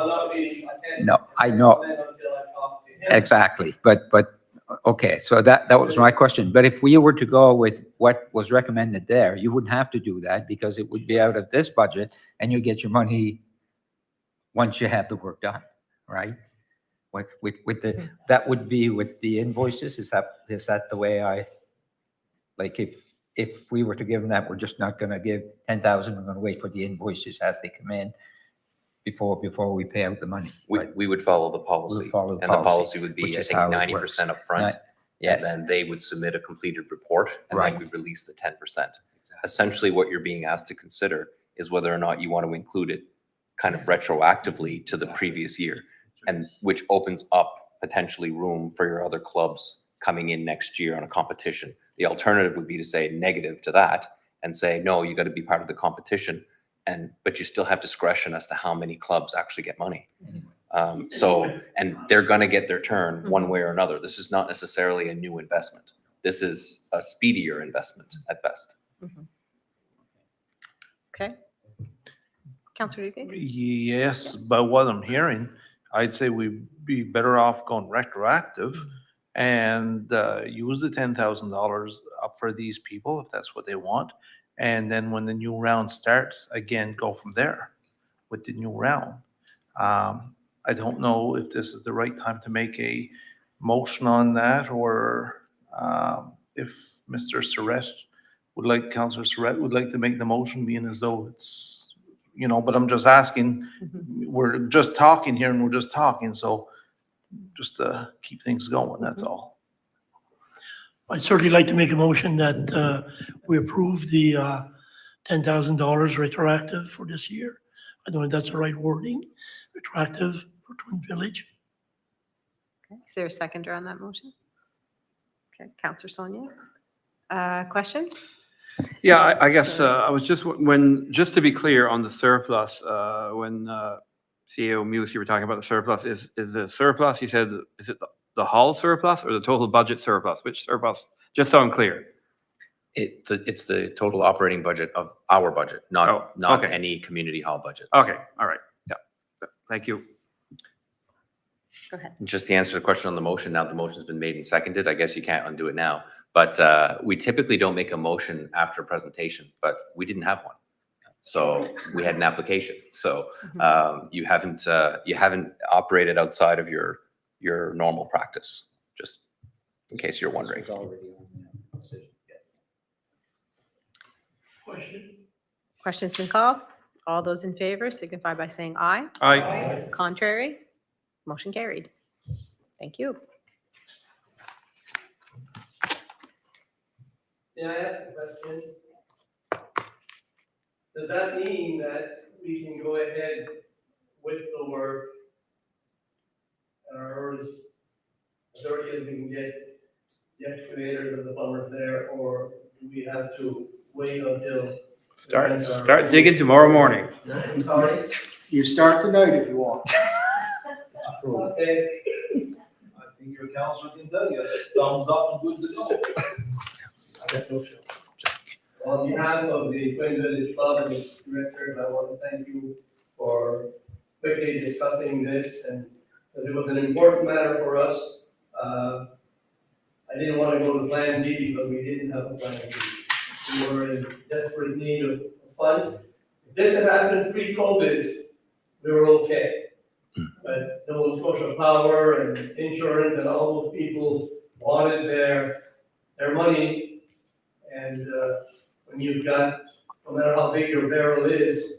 not being, I can't. No, I know. comment until I talk to him. Exactly, but, okay, so that was my question. But if we were to go with what was recommended there, you wouldn't have to do that because it would be out of this budget and you get your money once you have the work done, right? With the, that would be with the invoices, is that the way like if we were to give them that, we're just not gonna give 10,000, we're gonna wait for the invoices as they come in before we pay out the money. right? We would follow the policy. follow the And the policy, policy would be, which I is think, how it works. 90% upfront. Right. Yes. And then they would submit a completed report and Right. then we release the 10%. Essentially, what you're being asked to consider is whether or not you want to include it kind of retroactively to the previous year, and which opens up potentially room for your other clubs coming in next year on a competition. The alternative would be to say negative to that and say, no, you got to be part of the competition. But you still have discretion as to how many clubs actually get money. And they're going to get their turn one way or another. This is not necessarily a new investment. This is a speedier investment at best. Okay. Councillor Duque? Yes, but what I'm hearing, I'd say we'd be better off going retroactive and use the $10,000 up for these people if that's what they want. And then when the new round starts, again, go from there with the new round. I don't know if this is the right time to make a motion on that, or if Mr. Surratt would like, Councillor Surratt would like to make the motion, being as though it's, but I'm just asking, we're just talking here and we're just talking, so just to keep things going, that's all. I'd certainly like to make a motion that we approve the $10,000 retroactive for this year. I don't know if that's the right wording, retroactive for Twin Village. Okay, is there a seconder on that motion? Okay, Councillor Sonia. Question? Yeah, I guess I was just to be clear on the surplus, when CEO Muse, you were talking about the surplus, is the surplus, you said, is it the hall surplus or the total budget surplus? Which surplus? Just so I'm clear. It's the total operating budget of our budget, not okay. any community hall budget. Okay, all right, yeah, thank you. Go ahead. Just to answer the question on the motion, now the motion's been made and seconded, I guess you can't undo it now. But we typically don't make a motion after a presentation, but we didn't have one. So we had an application. So you haven't operated outside of your normal practice, just in case you're wondering. Question's been called. All those in favor signify by saying aye. Aye. Contrary? Motion carried. Thank you. May I ask a question? Does that mean that we can go ahead with the work as early as we can get the excavators and the plumbers there, or do we have to wait until? Start digging tomorrow morning. I'm sorry? You start tonight if you want. Okay. think your counselor can tell you, it's thumbs up and good to go. I got no show. On behalf of the Twin Village Club and its directors, I want to thank you for quickly discussing this, and because it was an important matter for us. I didn't want to go to Plan B because we didn't have a Plan B. We were in desperate need of funds. If this had happened pre-COVID, we were okay. But Nova Scotia Power and insurance and all those people wanted their money. And when you've got, no matter how big your barrel is,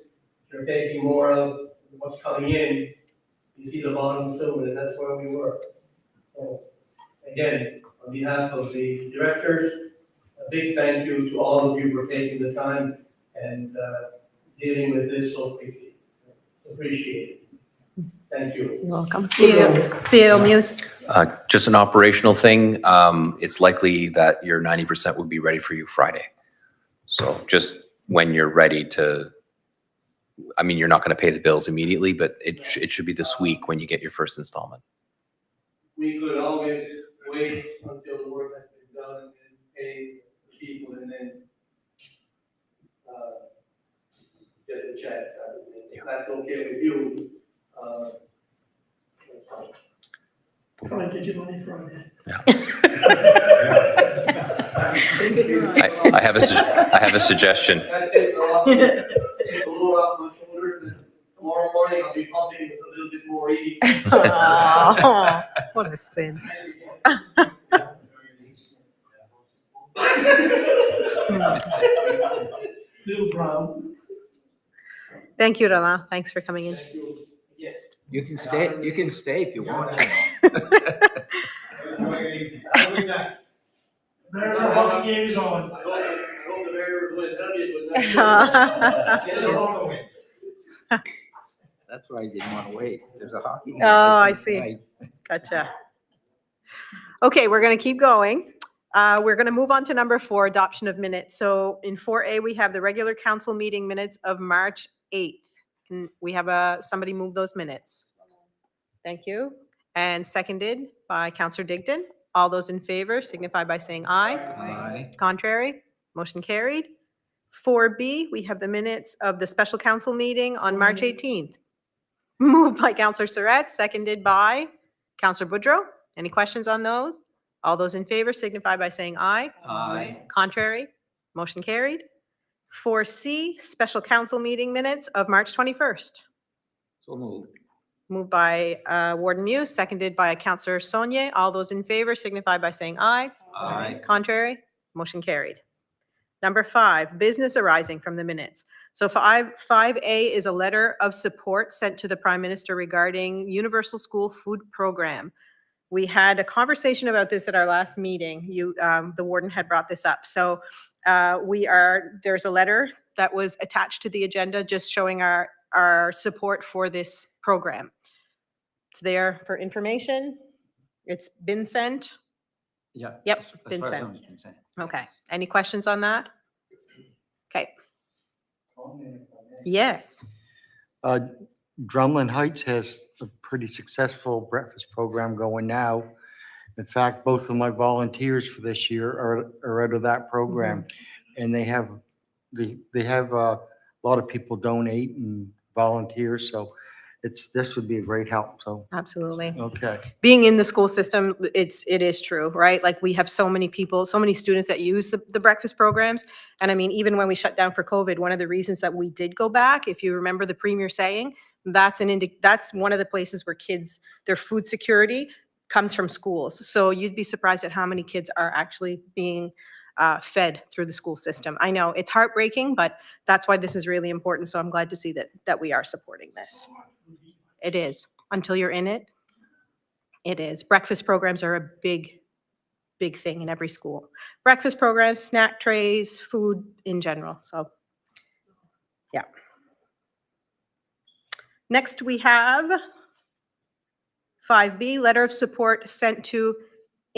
you're taking more of what's coming in, you see the bottom soon, and that's where we were. So, again, on behalf of the directors, a big thank you to all of you for taking the time and dealing with this so quickly. It's appreciated. Thank you. You're welcome. CEO Muse. Just an operational thing. It's likely that your 90% would be ready for you Friday. So just when you're ready to, I mean, you're not going to pay the bills immediately, but it should be this week when you get your first installment. We could always wait until the work has been done and pay the people and then get the check. If that's okay with you. That's fine. Try and get your money Friday. I have a suggestion. That takes a lot, takes a load off my shoulders, and tomorrow morning I'll be pumping with a little bit more ease. Oh, what a sin. Little Brown. Thank you, Rama. Thanks for coming in. Thank you. Yes. You can stay if you want. Better the hockey game is on. I hope the Bears win. That'll be a good night. Get the Hawks win. That's why I didn't want to wait. There's a hockey game. Oh, I see. Gotcha. Okay, we're going to keep going. We're going to move on to number 4, adoption of minutes. So in 4A, we have the regular council meeting minutes of March 8th. Can we have somebody move those minutes? Thank you. And seconded by Councillor Digdon. All those in favor signify by saying aye. Aye. Contrary, motion carried. 4B, we have the minutes of the special council meeting on March 18th. Moved by Councillor Surratt, seconded by Councillor Boudreau. Any questions on those? All those in favor signify by saying aye. Aye. Contrary, motion carried. 4C, special council meeting minutes of March 21st. So moved. Moved by Warden Muse, seconded by Councillor Saunier. All those in favor signify by saying aye. Aye. Contrary, motion carried. Number 5, business arising from the minutes. So 5A is a letter of support sent to the Prime Minister regarding Universal School Food Program. We had a conversation about this at our last meeting. The warden had brought this up. So there's a letter that was attached to the agenda just showing our support for this program. It's there for information. It's been sent. Yeah. Yep, as been far as I sent. know, it's been sent. Okay. Any questions on that? Okay. Yes. Drumlin Heights has a pretty successful breakfast program going now. In fact, both of my volunteers for this year are out of that program. And they have a lot of people donate and volunteer, so this would be a great help, so, Absolutely. okay. Being in the school system, it is true, right? Like we have so many people, so many students that use the breakfast programs. And I mean, even when we shut down for COVID, one of the reasons that we did go back, if you remember the Premier saying, that's one of the places where kids, their food security comes from schools. So you'd be surprised at how many kids are actually being fed through the school system. I know it's heartbreaking, but that's why this is really important. So I'm glad to see that we are supporting this. It is. Until you're in it, it is. Breakfast programs are a big, big thing in every school. Breakfast programs, snack trays, food in general. So, yeah. Next, we have 5B, letter of support sent to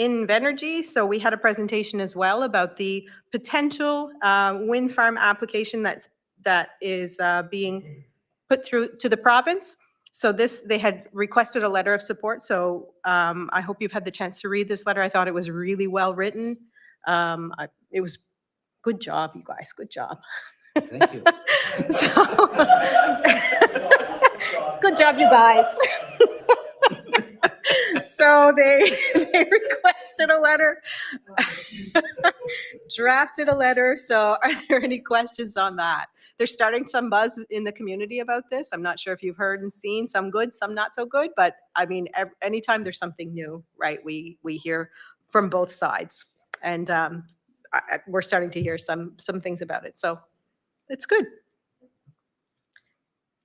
Invenergy. So we had a presentation as well about the potential wind farm application that is being put through to the province. So this, they had requested a letter of support, so I hope you've had the chance to read this letter. I thought it was really well written. It was, good job, you guys, good job. Thank you. So, good job, you guys. So they requested a letter, drafted a letter. So are there any questions on that? They're starting some buzz in the community about this. I'm not sure if you've heard and seen, some good, some not so good, but I mean, anytime there's something new, right, we hear from both sides. And we're starting to hear some things about it. So it's good.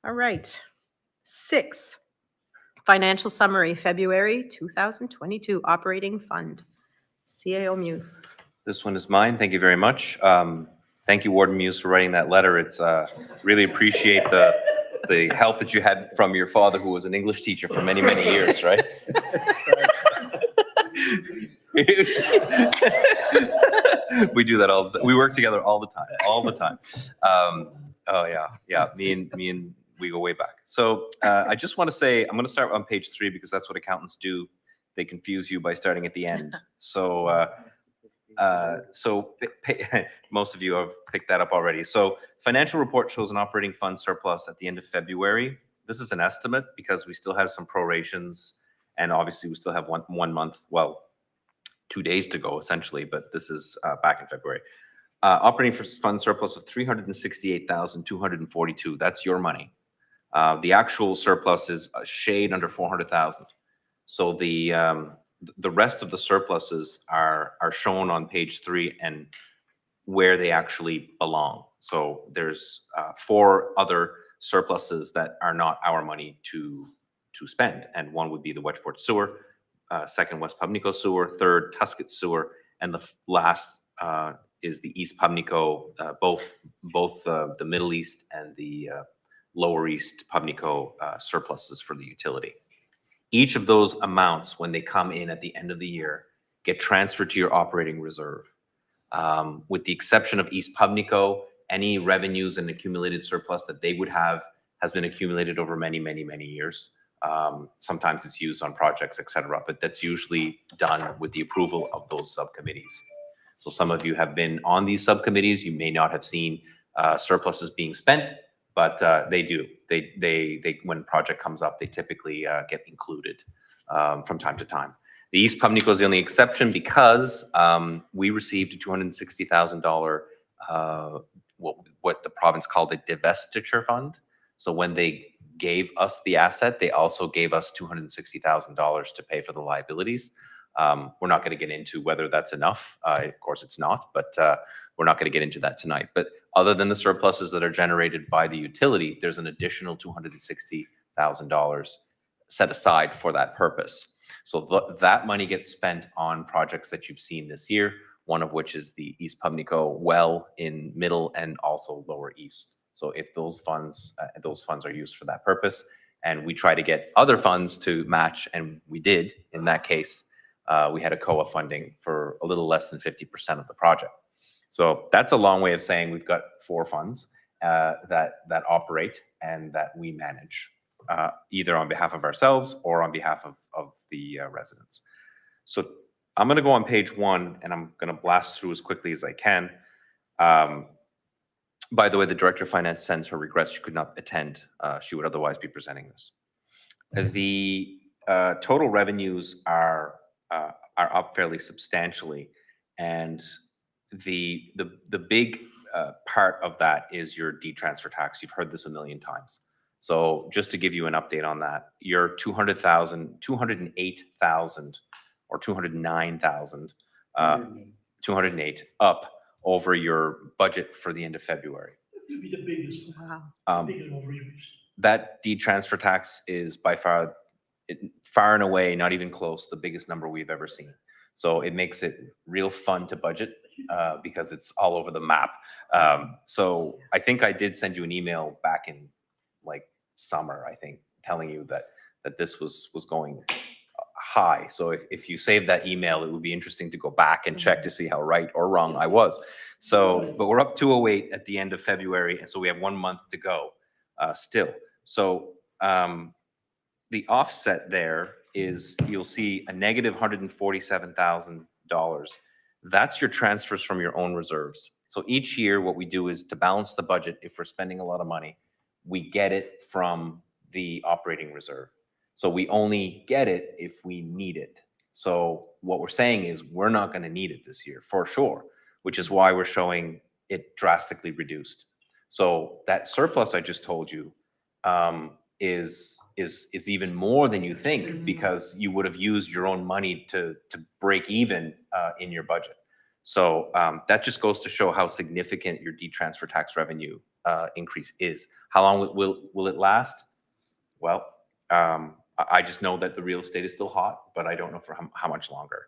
All right. 6, financial summary, February 2022 operating fund. CAO Muse. This one is mine. Thank you very much. Thank you, Warden Muse, for writing that letter. It's really appreciate the help that you had from your father, who was an English teacher for many, many years, right? We do that all the time. We work together all the time, oh yeah. Me and we go way back. So I just want to say, I'm going to start on page 3 because that's what accountants do. They confuse you by starting at the end. So most of you have picked that up already. So financial report shows an operating fund surplus at the end of February. This is an estimate because we still have some prorations, and obviously we still have one month, well, 2 days to go essentially, but this is back in February. Operating fund surplus of 368,242. That's your money. The actual surplus is a shade under 400,000. So the rest of the surpluses are shown on page 3 and where they actually belong. So there's 4 other surpluses that are not our money to spend, and one would be the Wedgeport sewer, second West Pubnico sewer, third Tuscott sewer, and the last is the East Pubnico, both the Middle East and the Lower East Pubnico surpluses for the utility. Each of those amounts, when they come in at the end of the year, get transferred to your operating reserve. With the exception of East Pubnico, any revenues and accumulated surplus that they would have has been accumulated over many, many, many years. Sometimes it's used on projects, etc., but that's usually done with the approval of those subcommittees. So some of you have been on these subcommittees. You may not have seen surpluses being spent, but they do. They when project comes up, they typically get included from time to time. The East Pubnico is the only exception because we received a $260,000 what the province called a divestiture fund. So when they gave us the asset, they also gave us $260,000 to pay for the liabilities. We're not going to get into whether that's enough. Of course, it's not, but we're not going to get into that tonight. But other than the surpluses that are generated by the utility, there's an additional $260,000 set aside for that purpose. So that money gets spent on projects that you've seen this year, one of which is the East Pubnico well in Middle and also Lower East. So if those funds are used for that purpose, and we try to get other funds to match, and we did in that case, we had a COA funding for a little less than 50% of the project. So that's a long way of saying we've got 4 funds that operate and that we manage, either on behalf of ourselves or on behalf of the residents. So I'm going to go on page 1, and I'm going to blast through as quickly as I can. By the way, the Director of Finance sends her regrets. She could not attend. She would otherwise be presenting this. The total revenues are up fairly substantially, and the big part of that is your detransfer tax. You've heard this a million times. So just to give you an update on that, your 208,000 or 209,000, 208 up over your budget for the end of February. This would be the biggest, Wow. biggest overuse. That detransfer tax is by far and away, not even close, the biggest number we've ever seen. So it makes it real fun to budget because it's all over the map. So I think I did send you an email back in like summer, I think, telling you that this was going high. So if you save that email, it would be interesting to go back and check to see how right or wrong I was. So, but we're up 208 at the end of February, and so we have 1 month to go still. So the offset there is you'll see a negative $147,000. That's your transfers from your own reserves. So each year, what we do is to balance the budget, if we're spending a lot of money, we get it from the operating reserve. So we only get it if we need it. So what we're saying is we're not going to need it this year for sure, which is why we're showing it drastically reduced. So that surplus I just told you is even more than you think, because you would have used your own money to break even in your budget. So that just goes to show how significant your detransfer tax revenue increase is. How long will it last? Well, I just know that the real estate is still hot, but I don't know for how much longer.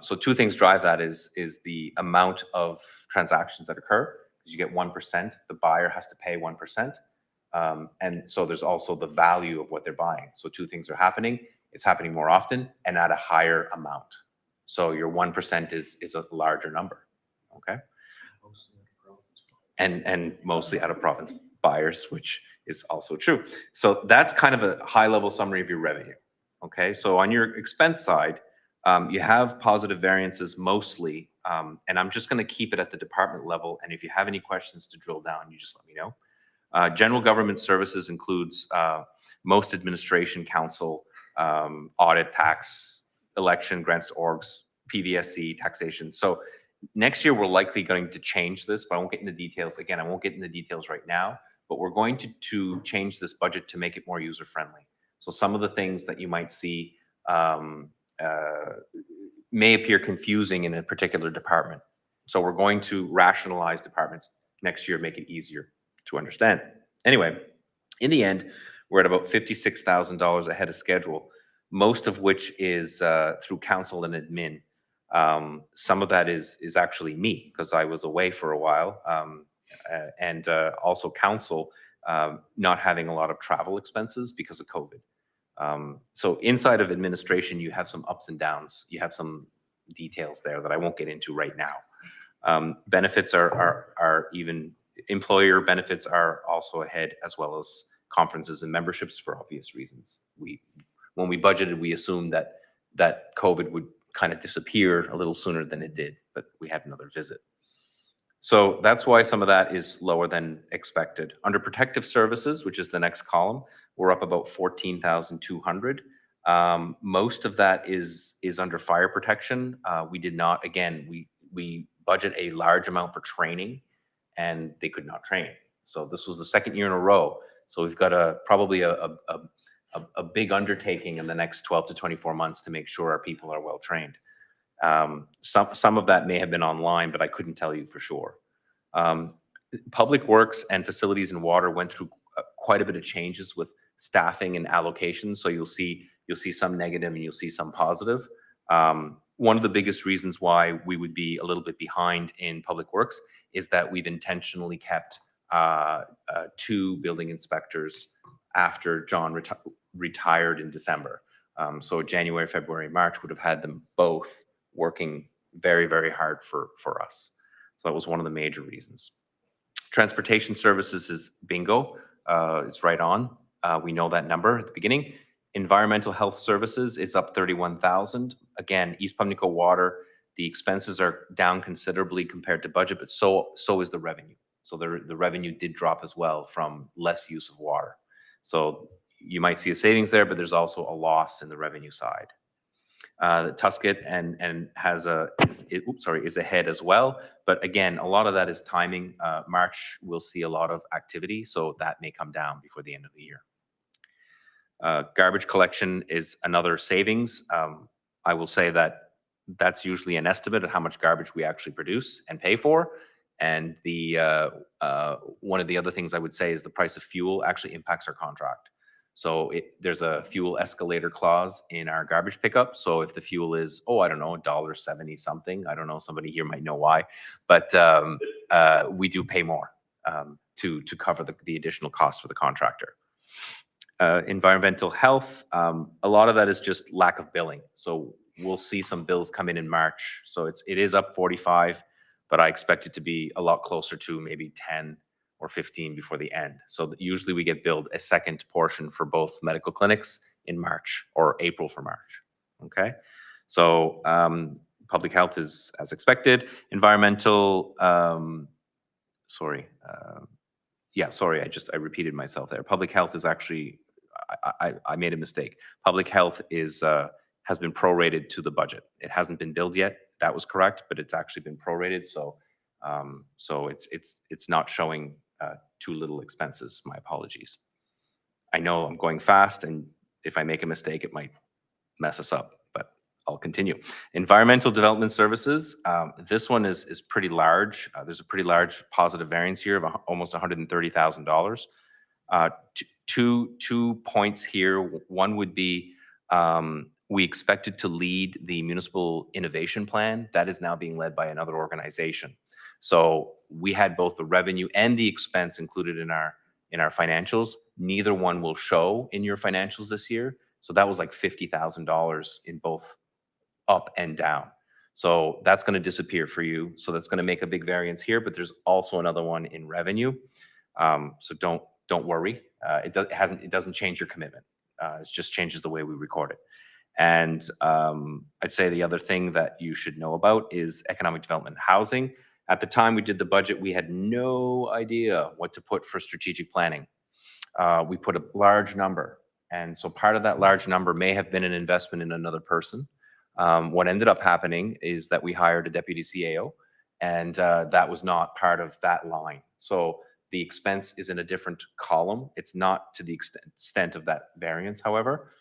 So two things drive that is the amount of transactions that occur. You get 1%, the buyer has to pay 1%. And so there's also the value of what they're buying. So two things are happening. It's happening more often and at a higher amount. So your 1% is a larger number, okay? And mostly out of province buyers, which is also true. So that's kind of a high level summary of your revenue, okay? So on your expense side, you have positive variances mostly, and I'm just gonna keep it at the department level. And if you have any questions to drill down, you just let me know. General government services includes most administration, council, audit, tax, election, grants to orgs, PVSC, taxation. So next year, we're likely going to change this, but I won't get into details. Again, I won't get into details right now, but we're going to change this budget to make it more user-friendly. So some of the things that you might see may appear confusing in a particular department. So we're going to rationalize departments next year, make it easier to understand. Anyway, in the end, we're at about $56,000 ahead of schedule, most of which is through council and admin. Some of that is actually me, because I was away for a while, and also council not having a lot of travel expenses because of COVID. So inside of administration, you have some ups and downs. You have some details there that I won't get into right now. Benefits are even, employer benefits are also ahead, as well as conferences and memberships for obvious reasons. When we budgeted, we assumed that COVID would kind of disappear a little sooner than it did, but we had another visit. So that's why some of that is lower than expected. Under protective services, which is the next column, we're up about 14,200. Most of that is under fire protection. We did not, again, we budget a large amount for training, and they could not train. So this was the second year in a row. So we've got probably a big undertaking in the next 12 to 24 months to make sure our people are well trained. Some of that may have been online, but I couldn't tell you for sure. Public Works and Facilities and Water went through quite a bit of changes with staffing and allocations. So you'll see some negative and you'll see some positive. One of the biggest reasons why we would be a little bit behind in Public Works is that we've intentionally kept 2 building inspectors after John retired in December. So January, February, March would have had them both working very, very hard for us. So that was one of the major reasons. Transportation services is bingo. It's right on. We know that number at the beginning. Environmental health services is up 31,000. Again, East Pimlico Water, the expenses are down considerably compared to budget, but so is the revenue. So the revenue did drop as well from less use of water. So you might see a savings there, but there's also a loss in the revenue side. Tusket is ahead as well. But again, a lot of that is timing. March, we'll see a lot of activity, so that may come down before the end of the year. Garbage collection is another savings. I will say that that's usually an estimate of how much garbage we actually produce and pay for. And one of the other things I would say is the price of fuel actually impacts our contract. So there's a fuel escalator clause in our garbage pickup. So if the fuel is, I don't know, $1.70 something, I don't know, somebody here might know why, but we do pay more to cover the additional costs for the contractor. Environmental health, a lot of that is just lack of billing. So we'll see some bills come in March. So it is up 45, but I expect it to be a lot closer to maybe 10 or 15 before the end. So usually we get billed a second portion for both medical clinics in March or April for March. Okay, so public health is as expected. Environmental, sorry, I repeated myself there. Public health is actually, I made a mistake. Public health is has been prorated to the budget. It hasn't been billed yet. That was correct, but it's actually been prorated. So it's not showing too little expenses. My apologies. I know I'm going fast, and if I make a mistake, it might mess us up, but I'll continue. Environmental development services. This one is pretty large. There's a pretty large positive variance here of almost $130,000. Two points here. One would be we expected to lead the municipal innovation plan. That is now being led by another organization. So we had both the revenue and the expense included in our financials. Neither one will show in your financials this year. So that was like $50,000 in both up and down. So that's going to disappear for you. So that's going to make a big variance here, but there's also another one in revenue. So don't worry. It doesn't change your commitment. It just changes the way we record it. And I'd say the other thing that you should know about is economic development and housing. At the time we did the budget, we had no idea what to put for strategic planning. We put a large number. And so part of that large number may have been an investment in another person. What ended up happening is that we hired a deputy CAO, and that was not part of that line. So the expense is in a different column. It's not to the extent of that variance, however.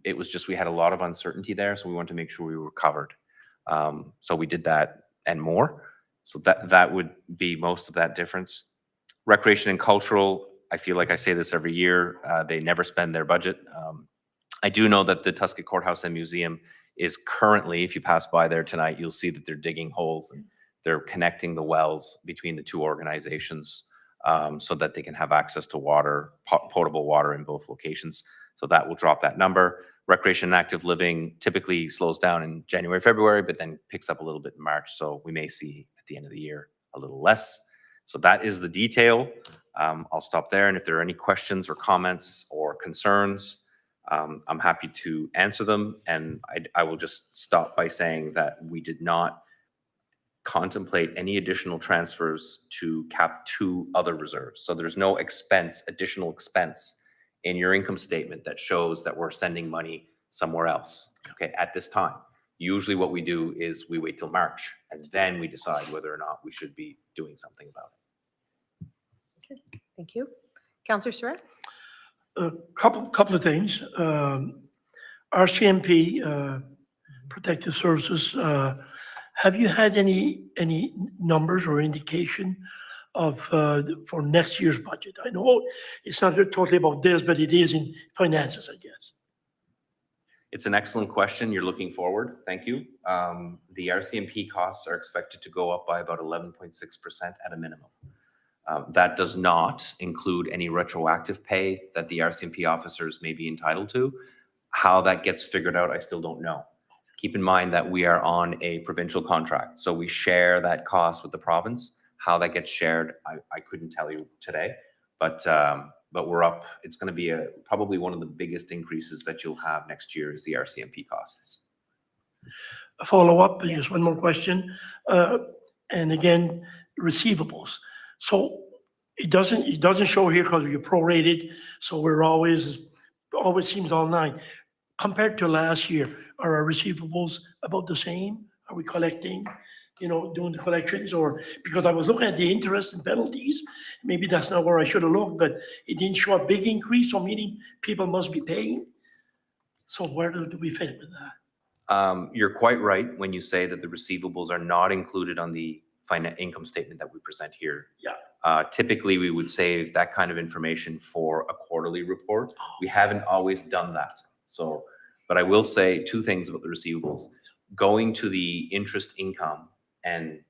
It was just we had a lot of uncertainty there, so we wanted to make sure we were covered. So we did that and more. So that would be most of that difference. Recreation and cultural, I feel like I say this every year, they never spend their budget. I do know that the Tuscan Courthouse and Museum is currently, if you pass by there tonight, you'll see that they're digging holes and they're connecting the wells between the two organizations so that they can have access to water, potable water in both locations. So that will drop that number. Recreation and active living typically slows down in January, February, but then picks up a little bit in March. So we may see at the end of the year a little less. So that is the detail. I'll stop there. And if there are any questions or comments or concerns, I'm happy to answer them. And I will just stop by saying that we did not contemplate any additional transfers to cap 2 other reserves. So there's no additional expense in your income statement that shows that we're sending money somewhere else, okay, at this time. Usually what we do is we wait till March, and then we decide whether or not we should be doing something about it. Okay, thank you. Councillor Surratt? A couple of things. RCMP, Protective Services, have you had any numbers or indication of for next year's budget? I know it's not totally about this, but it is in finances, I guess. It's an excellent question. You're looking forward. Thank you. The RCMP costs are expected to go up by about 11.6% at a minimum. That does not include any retroactive pay that the RCMP officers may be entitled to. How that gets figured out, I still don't know. Keep in mind that we are on a provincial contract, so we share that cost with the province. How that gets shared, I couldn't tell you today, but we're up. It's going to be probably one of the biggest increases that you'll have next year is the RCMP costs. A follow-up, just one more question. And again, receivables. So it doesn't show here because you're prorated, so we're always seems online. Compared to last year, are our receivables about the same? Are we collecting, doing the collections? Or because I was looking at the interest and penalties, maybe that's not where I should have looked, but it didn't show a big increase, so meaning people must be paying. So where do we fit with that? You're quite right when you say that the receivables are not included on the income statement that we present here. Yeah. Typically, we would save that kind of information for a quarterly report. We haven't always done that. So, but I will say 2 things about the receivables. Going to the interest income and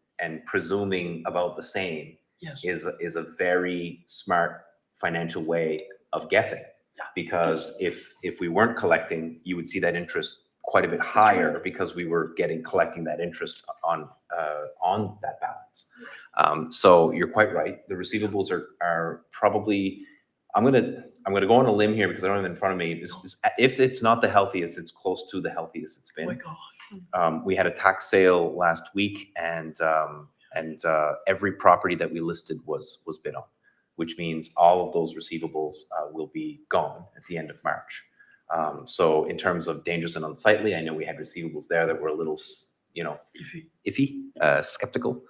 presuming about the same Yes. is a very smart financial way of guessing. Yeah. Because if we weren't collecting, you would see that interest quite a bit higher because we were collecting that interest on that balance. So you're quite right. The receivables are probably I'm gonna go on a limb here because I don't have it in front of me. If it's not the healthiest, it's close to the healthiest it's Oh my been. God. We had a tax sale last week and every property that we listed was bid on, which means all of those receivables will be gone at the end of March. So in terms of dangerous and unsightly, I know we had receivables there that were a little, iffy, skeptical.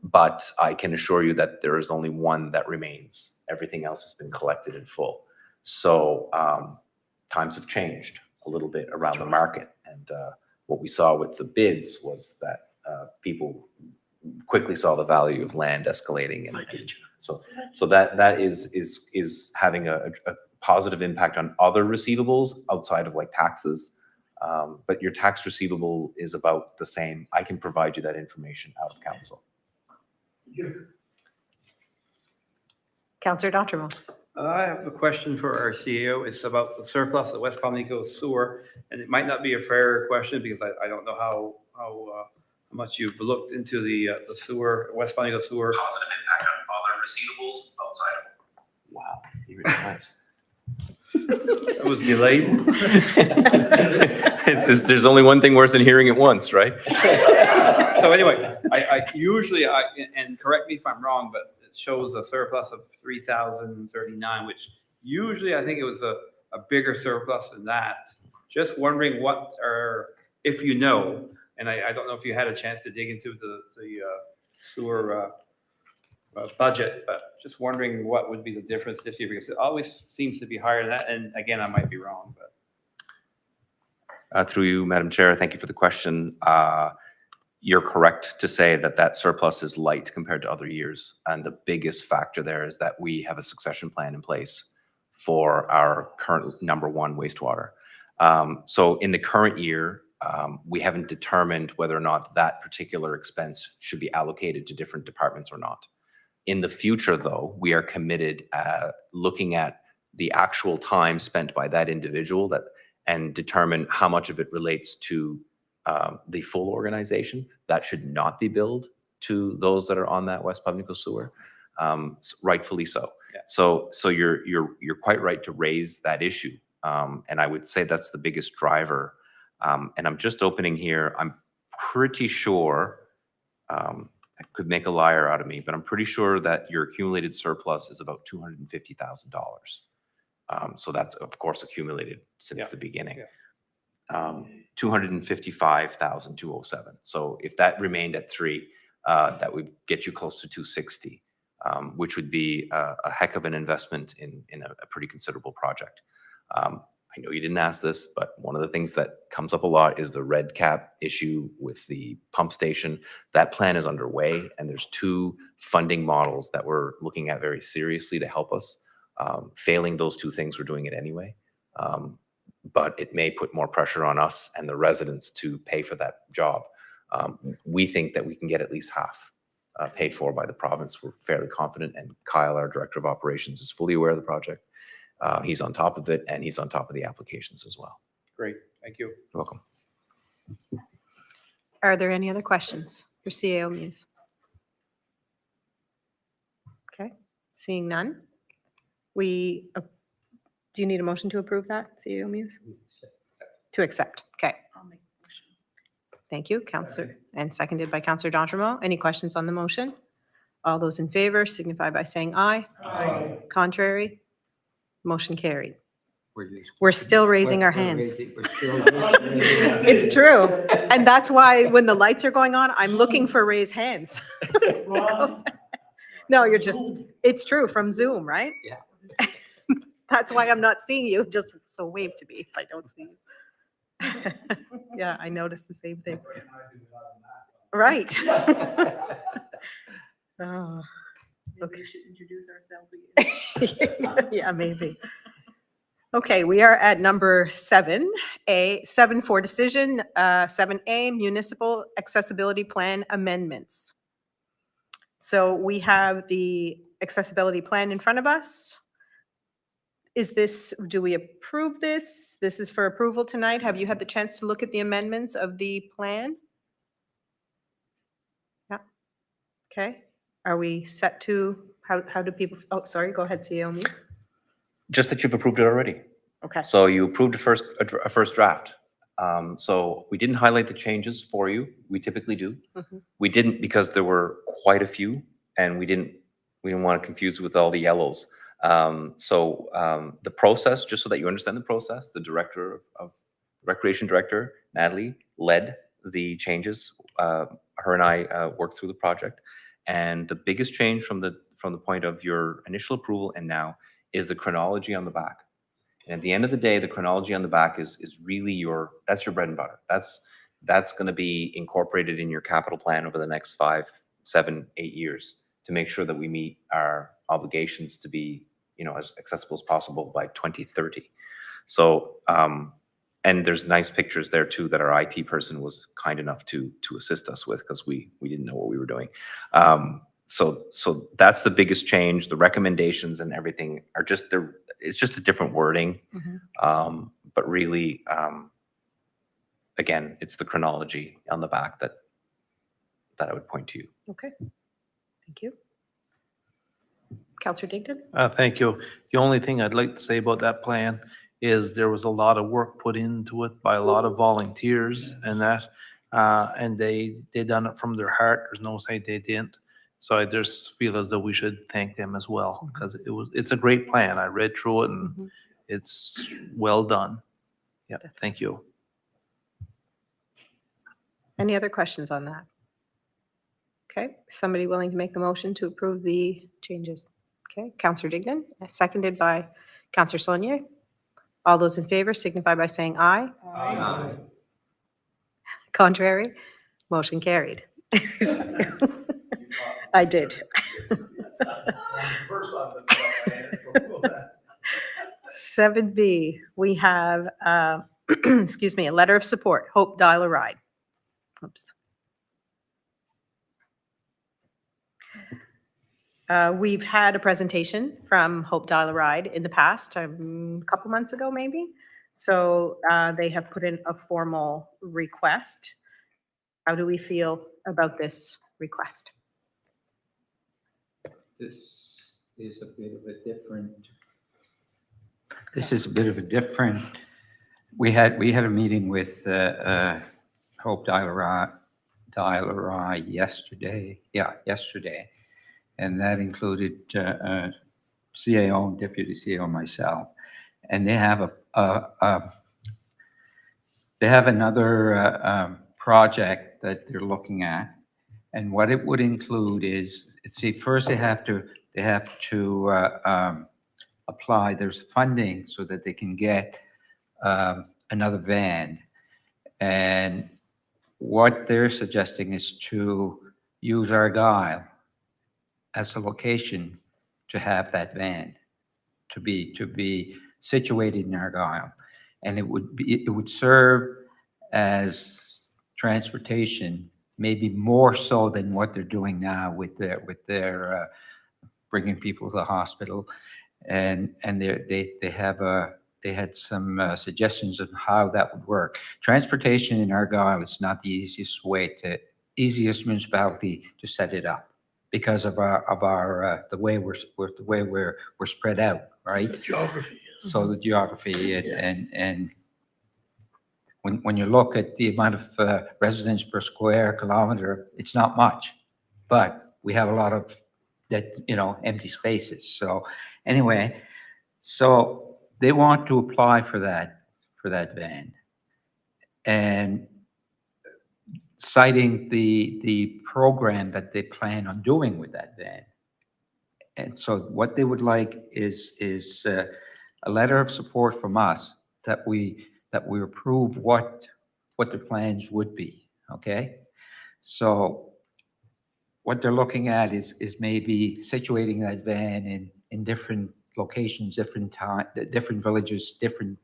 But I can assure you that there is only one that remains. Everything else has been collected in full. So times have changed a little bit around the market. And what we saw with the bids was that people quickly saw the value of land escalating. And so that is having a positive impact on other receivables outside of like taxes. But your tax receivable is about the same. I can provide you that information out of council. Councillor Doctorow. I have a question for our CEO. It's about the surplus of West Palmico sewer, and it might not be a fair question because I don't know how much you've looked into the sewer, West Palmico sewer. Positive impact on other receivables outside of. Wow, you're really nice. It was delayed. There's only one thing worse than hearing it once, right? So anyway, I usually, and correct me if I'm wrong, but it shows a surplus of 3,039, which usually I think it was a bigger surplus than that. Just wondering what are, if you know, and I don't know if you had a chance to dig into the sewer budget, but just wondering what would be the difference this year, because it always seems to be higher than that. And again, I might be wrong, but. Through you, Madam Chair, thank you for the question. You're correct to say that that surplus is light compared to other years. And the biggest factor there is that we have a succession plan in place for our current #1 wastewater. So in the current year, we haven't determined whether or not that particular expense should be allocated to different departments or not. In the future, though, we are committed looking at the actual time spent by that individual and determine how much of it relates to the full organization. That should not be billed to those that are on that West Palmico sewer, rightfully so. Yeah. So you're quite right to raise that issue, and I would say that's the biggest driver. And I'm just opening here. I'm pretty sure. I could make a liar out of me, but I'm pretty sure that your accumulated surplus is about $250,000. So that's of course accumulated since the beginning. Yeah. 255,207. So if that remained at 3, that would get you close to 260, which would be a heck of an investment in a pretty considerable project. I know you didn't ask this, but one of the things that comes up a lot is the red cap issue with the pump station. That plan is underway, and there's 2 funding models that we're looking at very seriously to help us. Failing those 2 things, we're doing it anyway. But it may put more pressure on us and the residents to pay for that job. We think that we can get at least half paid for by the province. We're fairly confident, and Kyle, our Director of Operations, is fully aware of the project. He's on top of it, and he's on top of the applications as well. Great, thank you. You're welcome. Are there any other questions for CAO Muse? Okay, seeing none. Do you need a motion to approve that, CAO Muse? To accept, okay. I'll make a motion. Thank you, Councillor, and seconded by Councillor D'Entremont. Any questions on the motion? All those in favor signify by saying aye. Aye. Contrary? Motion carried. We're just- We're still raising our we're hands. we're still raising- It's true. And that's why when the lights are going on, I'm looking for raised hands. No, you're just, it's true from Zoom, right? Yeah. That's why I'm not seeing you, just so wave to me if I don't see you. Yeah, I noticed the same thing. Right. Oh, Maybe we should introduce ourselves again. yeah, maybe. Okay, we are at number 7A, 7 for decision, 7A, municipal accessibility plan amendments. So we have the accessibility plan in front of us. Do we approve this? This is for approval tonight. Have you had the chance to look at the amendments of the plan? Yeah. Okay. Are we set to, how do people, oh, sorry, go ahead, CEO Muse. Just that you've approved it already. Okay, So you approved a first draft. So we didn't highlight the changes for you. We typically do. Mhm. We didn't because there were quite a few, and we didn't want to confuse with all the yellows. The process, just so that you understand the process, the Recreation Director, Natalie, led the changes. Her and I worked through the project. And the biggest change from the point of your initial approval and now is the chronology on the back. And at the end of the day, the chronology on the back is really that's your bread and butter. That's going to be incorporated in your capital plan over the next 5, 7, 8 years to make sure that we meet our obligations to be, as accessible as possible by 2030. So, and there's nice pictures there too that our IT person was kind enough to assist us with, because we didn't know what we were doing. So that's the biggest change. The recommendations and everything are it's just a different wording. Mhm. But really, again, it's the chronology on the back that I would point to you. Okay. Thank you. Counselor Digdon? Thank you. The only thing I'd like to say about that plan is there was a lot of work put into it by a lot of volunteers and that, and they done it from their heart. There's no say they didn't. So I just feel as though we should thank them as well, because it's a great plan. I read through it and Mhm. it's well done. Yeah, thank you. Any other questions on that? Okay, somebody willing to make the motion to approve the changes? Okay, Counselor Digdon, seconded by Counselor Saulnier. All those in favor signify by saying aye. Aye. Contrary, motion carried. I did. 7B, we have, excuse me, a letter of support, Hope Dial a Ride. Oops. We've had a presentation from Hope Dial a Ride in the past, a couple months ago maybe. So they have put in a formal request. How do we feel about this request? This is a bit of a different, we had a meeting with Hope Dial a Ride yesterday. Yeah, yesterday. And that included CAO and Deputy CAO and myself. And they have another project that they're looking at. And what it would include is, see, first they have to apply, there's funding so that they can get another van. And what they're suggesting is to use Argyle as a location to have that van, to be situated in Argyle. And it would serve as transportation, maybe more so than what they're doing now with their bringing people to the hospital. And they had some suggestions of how that would work. Transportation in Argyle is not the easiest municipality to set it up because of the way we're spread out, right? Geography. So the geography and when you look at the amount of residents per square kilometer, it's not much, but we have a lot of that, empty spaces. So anyway, so they want to apply for that van, and citing the program that they plan on doing with that van. And so what they would like is a letter of support from us that we approve what the plans would be, okay? So what they're looking at is maybe situating that van in different locations, different villages, different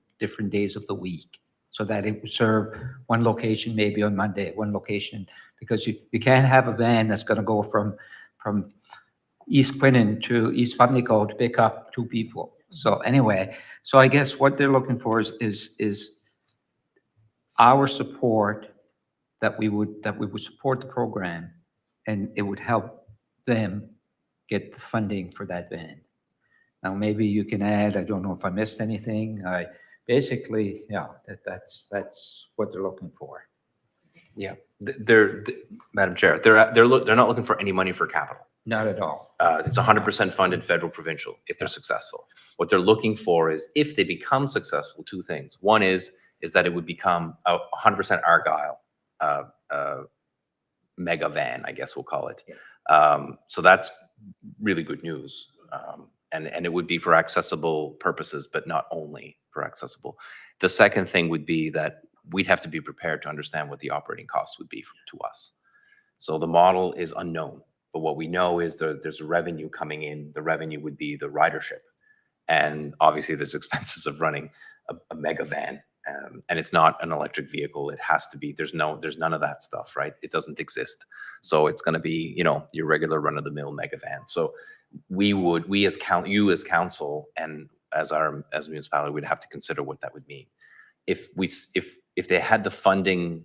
days of the week, so that it would serve one location maybe on Monday, one location, because you can't have a van that's going to go from East Quinnen to East Pimlico to pick up 2 people. So anyway, so I guess what they're looking for is our support, that we would support the program, and it would help them get the funding for that van. Now, maybe you can add, I don't know if I missed anything. Basically, yeah, that's what they're looking for. Yeah, Madam Chair, they're not looking for any money for capital. Not at all. It's 100% funded federal provincial if they're successful. What they're looking for is if they become successful, two things. One is that it would become a 100% Argyle mega van, I guess we'll call it. So that's really good news. And it would be for accessible purposes, but not only for accessible. The second thing would be that we'd have to be prepared to understand what the operating costs would be to us. So the model is unknown, but what we know is there's a revenue coming in. The revenue would be the ridership. And obviously there's expenses of running a mega van. And it's not an electric vehicle. It has to be, there's none of that stuff, right? It doesn't exist. So it's going to be, your regular run of the mill mega van. So you as council and as a municipality would have to consider what that would mean. If they had the funding,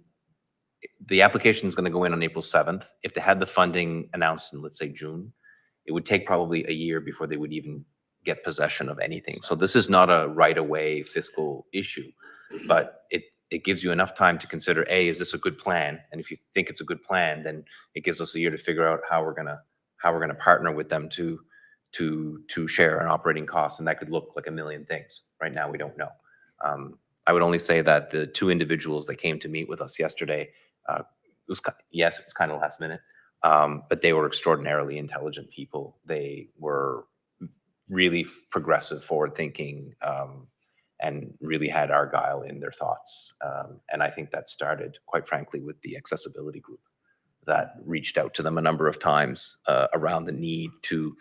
the application is going to go in on April 7th. If they had the funding announced in, let's say, June, it would take probably a year before they would even get possession of anything. So this is not a right away fiscal issue, but it gives you enough time to consider, A, is this a good plan? And if you think it's a good plan, then it gives us a year to figure out how we're gonna partner with them to share an operating cost. And that could look like a million things. Right now, we don't know. I would only say that the two individuals that came to meet with us yesterday, it was kind of last minute, but they were extraordinarily intelligent people. They were really progressive, forward-thinking, and really had Argyle in their thoughts. And I think that started, quite frankly, with the accessibility group that reached out to them a number of times around the need to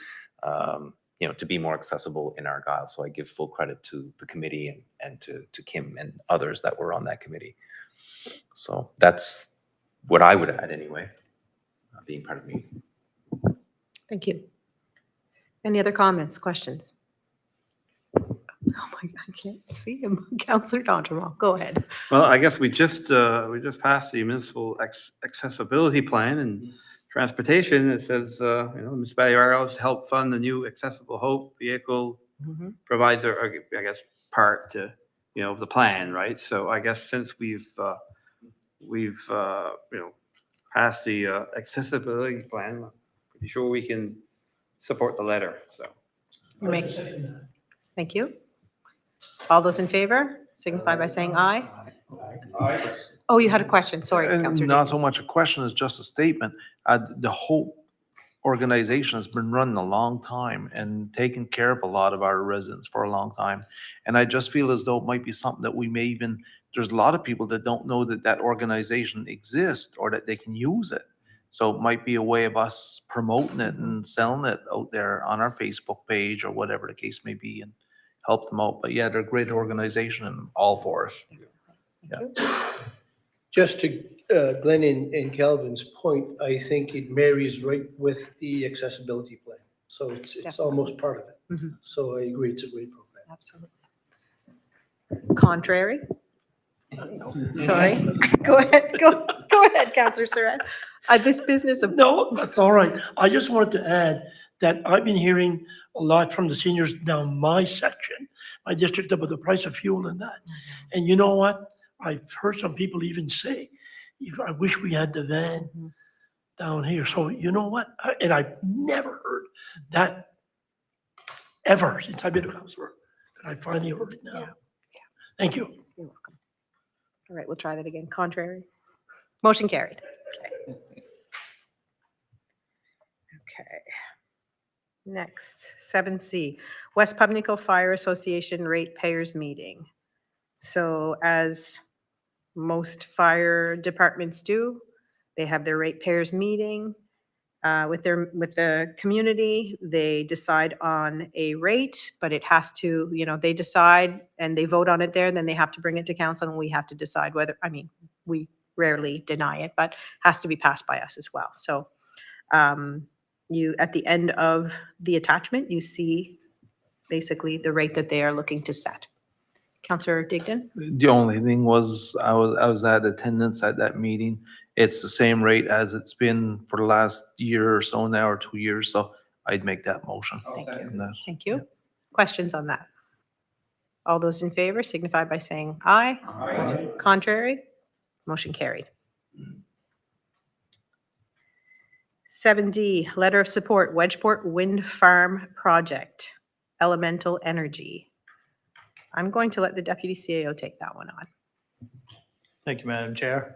be more accessible in Argyle. So I give full credit to the committee and to Kim and others that were on that committee. So that's what I would add anyway, being part of me. Thank you. Any other comments, questions? Oh my God, I can't see him. Councillor D'Entremont, go ahead. Well, I guess we just passed the municipal accessibility plan and transportation. It says, municipality RLs help fund the new accessible Hope vehicle provides I guess, part to, the plan, right? So I guess since we've passed the accessibility plan, I'm pretty sure we can support the letter, so. Thank you. All those in favor signify by saying aye. Oh, you had a question. Sorry, Councillor. Not so much a question as just a statement. The whole organization has been running a long time and taking care of a lot of our residents for a long time. And I just feel as though it might be something that we may even, there's a lot of people that don't know that organization exists or that they can use it. So it might be a way of us promoting it and selling it out there on our Facebook page or whatever the case may be and help them out. But yeah, they're a great organization and all for us. Yeah. Just to Glenn and Calvin's point, I think it marries right with the accessibility plan. So it's almost part of it. Mhm. So I agree, it's a great program. Absolutely. Contrary? Sorry. Go ahead. Go ahead, Councillor Surratt. This business of. No, that's all right. I just wanted to add that I've been hearing a lot from the seniors down my section, my district, about the price of fuel and that. And you know what? I've heard some people even say, I wish we had the van down here. So you know what? And I've never heard that ever since I've been a councillor. And I finally heard it now. Yeah. Thank you. You're welcome. All right, we'll try that again. Contrary? Motion carried. Okay. Next, 7C, West Pubnico Fire Association Ratepayers Meeting. So as most fire departments do, they have their ratepayers meeting with the community. They decide on a rate, but it has to, they decide and they vote on it there, then they have to bring it to council and we have to decide whether, we rarely deny it, but has to be passed by us as well. So you, at the end of the attachment, you see basically the rate that they are looking to set. Councillor Digdon? The only thing was, I was at attendance at that meeting. It's the same rate as it's been for the last year or so now, or 2 years, so I'd make that motion. Thank you. And that- Thank you. Questions on that? All those in favor signify by saying aye. Aye. Contrary? Motion carried. 7D, letter of support, Wedgeport Wind Farm Project, Elemental Energy. I'm going to let the deputy CAO take that one on. Thank you, Madam Chair.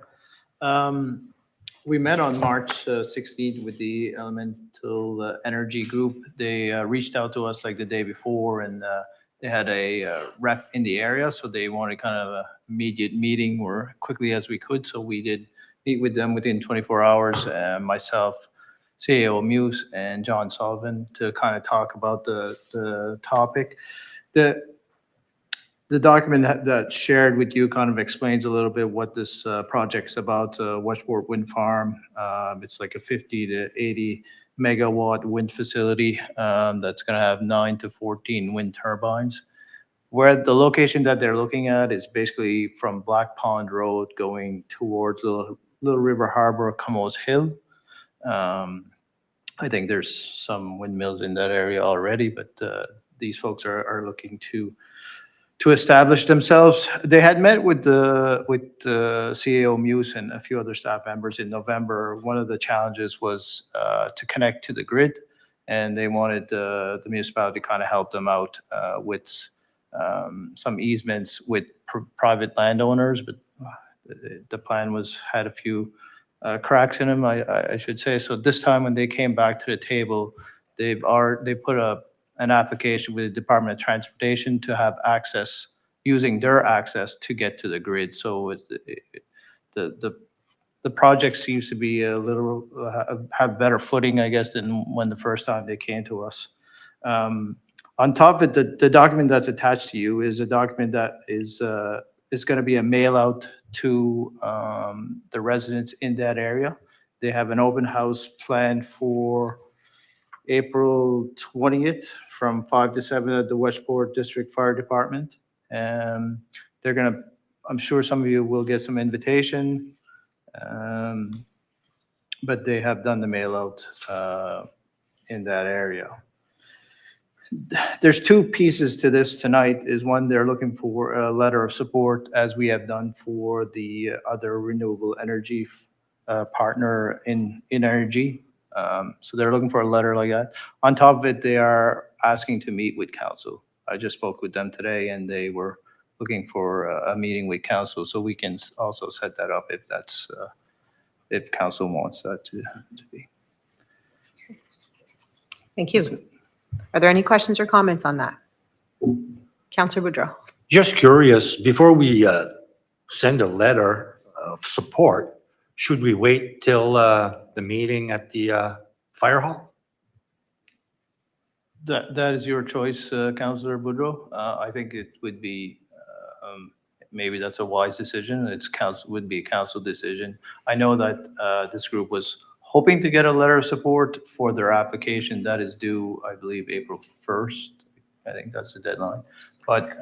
We met on March 16th with the Elemental Energy Group. They reached out to us like the day before, and they had a rep in the area, so they wanted kind of a immediate meeting or quickly as we could. So we did meet with them within 24 hours, myself, CAO Muse, and John Sullivan, to kind of talk about the topic. The document that's shared with you kind of explains a little bit what this project's about, Westbourne Wind Farm. It's like a 50 to 80 megawatt wind facility that's going to have 9 to 14 wind turbines. Where the location that they're looking at is basically from Black Pond Road going towards Little River Harbor, Como's Hill. I think there's some windmills in that area already, but these folks are looking to establish themselves. They had met with the CAO Muse and a few other staff members in November. One of the challenges was to connect to the grid, and they wanted the municipality to kind of help them out with some easements with private landowners, but the plan had a few cracks in them, I should say. So this time when they came back to the table, they put an application with the Department of Transportation to have access, using their access to get to the grid. So the project seems to be a little, have better footing, I guess, than when the first time they came to us. On top of it, the document that's attached to you is a document that is going to be a mail out to the residents in that area. They have an open house planned for April 20th from 5 to 7 at the Westport District Fire Department. And they're gonna, I'm sure some of you will get some invitation, but they have done the mail out in that area. There's two pieces to this tonight. Is one, they're looking for a letter of support, as we have done for the other renewable energy partner in energy. So they're looking for a letter like that. On top of it, they are asking to meet with council. I just spoke with them today, and they were looking for a meeting with council, so we can also set that up if that's if council wants that to be. Thank you. Are there any questions or comments on that? Councillor Boudreau. Just curious, before we send a letter of support, should we wait till the meeting at the fire hall? That is your choice, Councillor Boudreau. I think it would be, maybe that's a wise decision. Would be a council decision. I know that this group was hoping to get a letter of support for their application. That is due, I believe, April 1st. I think that's the deadline. But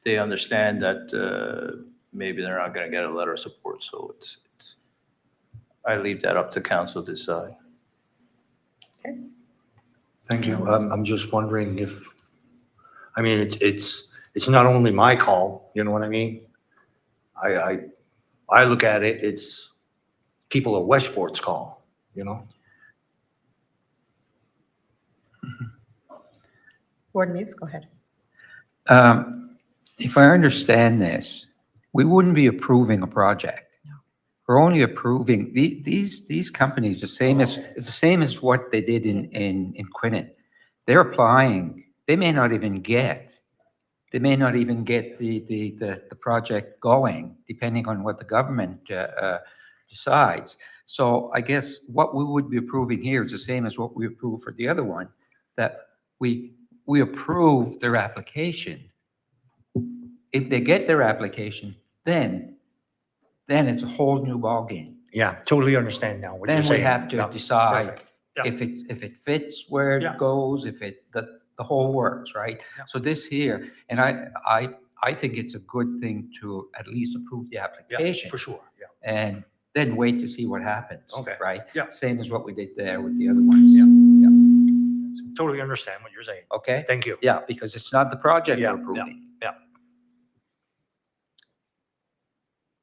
they understand that maybe they're not going to get a letter of support. So I leave that up to council to decide. Okay. Thank you. I'm just wondering if, I mean, it's not only my call, you know what I mean? I look at it, it's people of Westport's call, you know? Warden Muse, go ahead. If I understand this, we wouldn't be approving a project. No. We're only approving, these companies, it's the same as what they did in Quinnen. They're applying, they may not even get the project going, depending on what the government decides. So I guess what we would be approving here is the same as what we approved for the other one, that we approve their application. If they get their application, then it's a whole new ballgame. Yeah, totally understand now what you're Then saying. we have to Yeah, decide perfect. Yeah. if it fits where Yeah. it goes, if the whole works, right? Yeah. So this here, and I think it's a good thing to at least approve the Yeah, application. for sure, yeah. And then wait to see what happens. Okay. Right? Yeah. Same as what we did there with the other ones. Yeah. Totally understand what you're saying. Okay? Thank you. Yeah, because it's not the project Yeah, we're approving. yeah.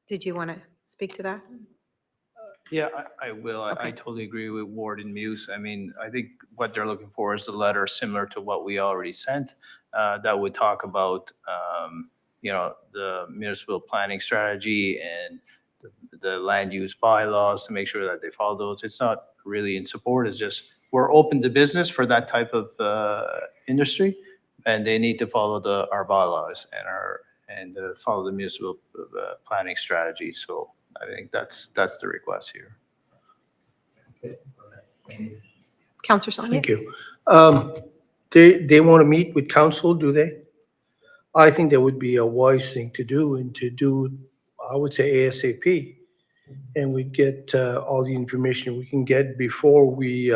Did you want to speak to that? Yeah, I will. I Okay. totally agree with Warden Muse. I mean, I think what they're looking for is a letter similar to what we already sent that would talk about, the municipal planning strategy and the land use bylaws to make sure that they follow those. It's not really in support. It's just, we're open to business for that type of industry, and they need to follow our bylaws and follow the municipal planning strategy. So I think that's the request here. Counselor Sonia? Thank you. They want to meet with council, do they? I think that would be a wise thing to do, and to do, I would say ASAP. And we get all the information we can get before we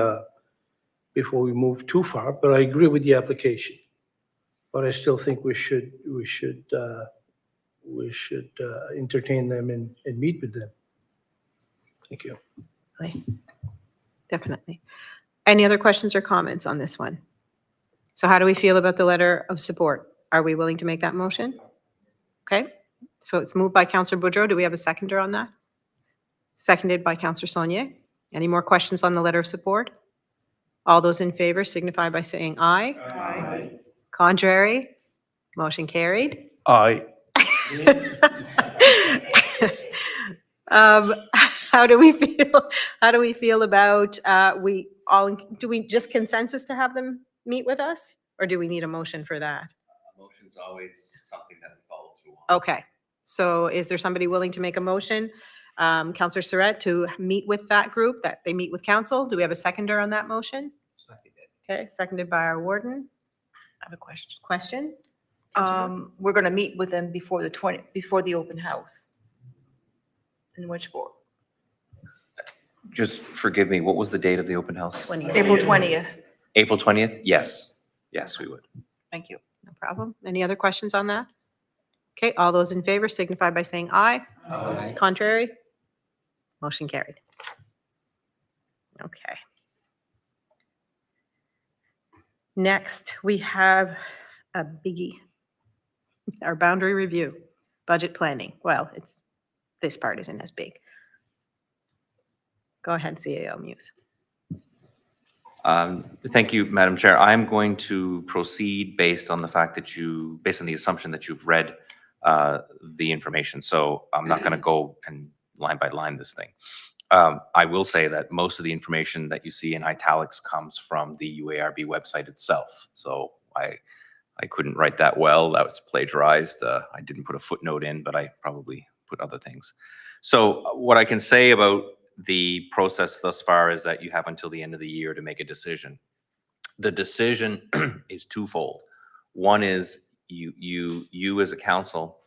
move too far. But I agree with the application. But I still think we should entertain them and meet with them. Thank you. Definitely. Any other questions or comments on this one? So how do we feel about the letter of support? Are we willing to make that motion? Okay, so it's moved by Counselor Boudreau. Do we have a seconder on that? Seconded by Counselor Saunier. Any more questions on the letter of support? All those in favor signify by saying aye. Aye. Contrary? Motion carried. Aye. How do we feel? How do we feel about, do we just consensus to have them meet with us? Or do we need a motion for that? Motion's always something that we follow through on. Okay, so is there somebody willing to make a motion? Counselor Surratt, to meet with that group, that they meet with council? Do we have a seconder on that motion? Okay, seconded by our warden. I have a question. Question? We're going to meet with them before the open house. In Westbourne, Just forgive me, what was the date of the open house? April 20th. April 20th? Yes. Yes, we would. Thank you. No problem. Any other questions on that? Okay, all those in favor signify by saying aye. Aye. Contrary? Motion carried. Okay. Next, we have a biggie. Our boundary review, budget planning. Well, this part isn't as big. Go ahead, CAO Muse. Thank you, Madam Chair. I'm going to proceed based on the fact that based on the assumption that you've read the information. So I'm not going to go and line by line this thing. I will say that most of the information that you see in italics comes from the UARB website itself. So I couldn't write that well. That was plagiarized. I didn't put a footnote in, but I probably put other things. So what I can say about the process thus far is that you have until the end of the year to make a decision. The decision is twofold. One is you as a council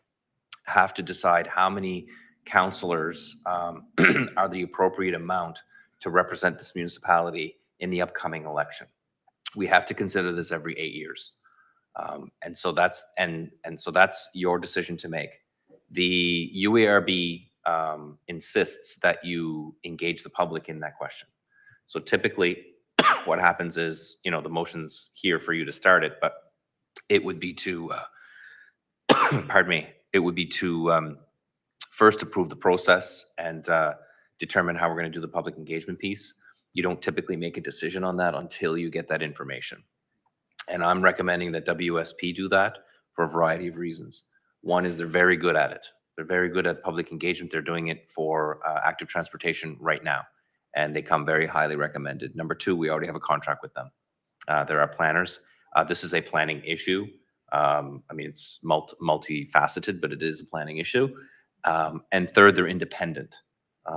have to decide how many councillors are the appropriate amount to represent this municipality in the upcoming election. We have to consider this every 8 years. And so that's your decision to make. The UARB insists that you engage the public in that question. So typically what happens is, the motion's here for you to start it, but it would be to, pardon me, it would be to first approve the process and determine how we're going to do the public engagement piece. You don't typically make a decision on that until you get that information. And I'm recommending that WSP do that for a variety of reasons. One is they're very good at it. They're very good at public engagement. They're doing it for active transportation right now, and they come very highly recommended. Number two, we already have a contract with them. They're our planners. This is a planning issue. I mean, it's multifaceted, but it is a planning issue. And third, they're independent.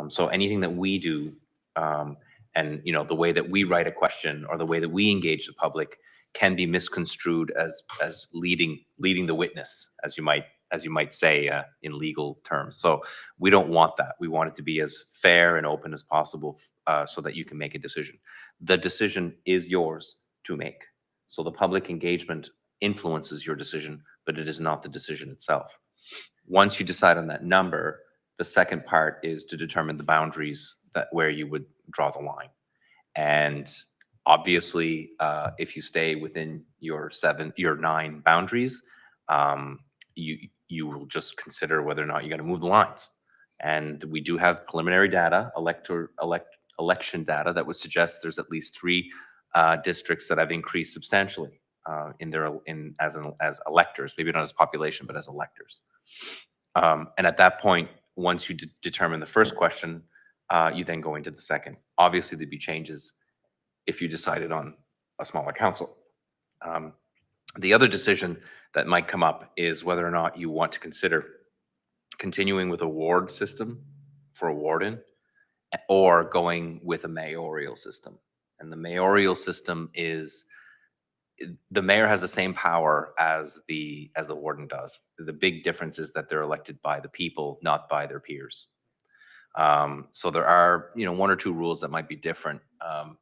So anything that we do, and the way that we write a question or the way that we engage the public can be misconstrued as leading the witness, as you might say in legal terms. So we don't want that. We want it to be as fair and open as possible so that you can make a decision. The decision is yours to make. So the public engagement influences your decision, but it is not the decision itself. Once you decide on that number, the second part is to determine the boundaries where you would draw the line. And Obviously, if you stay within your 9 boundaries, you will just consider whether or not you got to move the lines. And we do have preliminary data, election data that would suggest there's at least 3 districts that have increased substantially as electors, maybe not as population, but as electors. And at that point, once you determine the first question, you then go into the second. Obviously, there'd be changes if you decided on a smaller council. The other decision that might come up is whether or not you want to consider continuing with a ward system for a warden or going with a mayoral system. And the mayoral system is, the mayor has the same power as the warden does. The big difference is that they're elected by the people, not by their peers. So there are, 1 or 2 rules that might be different,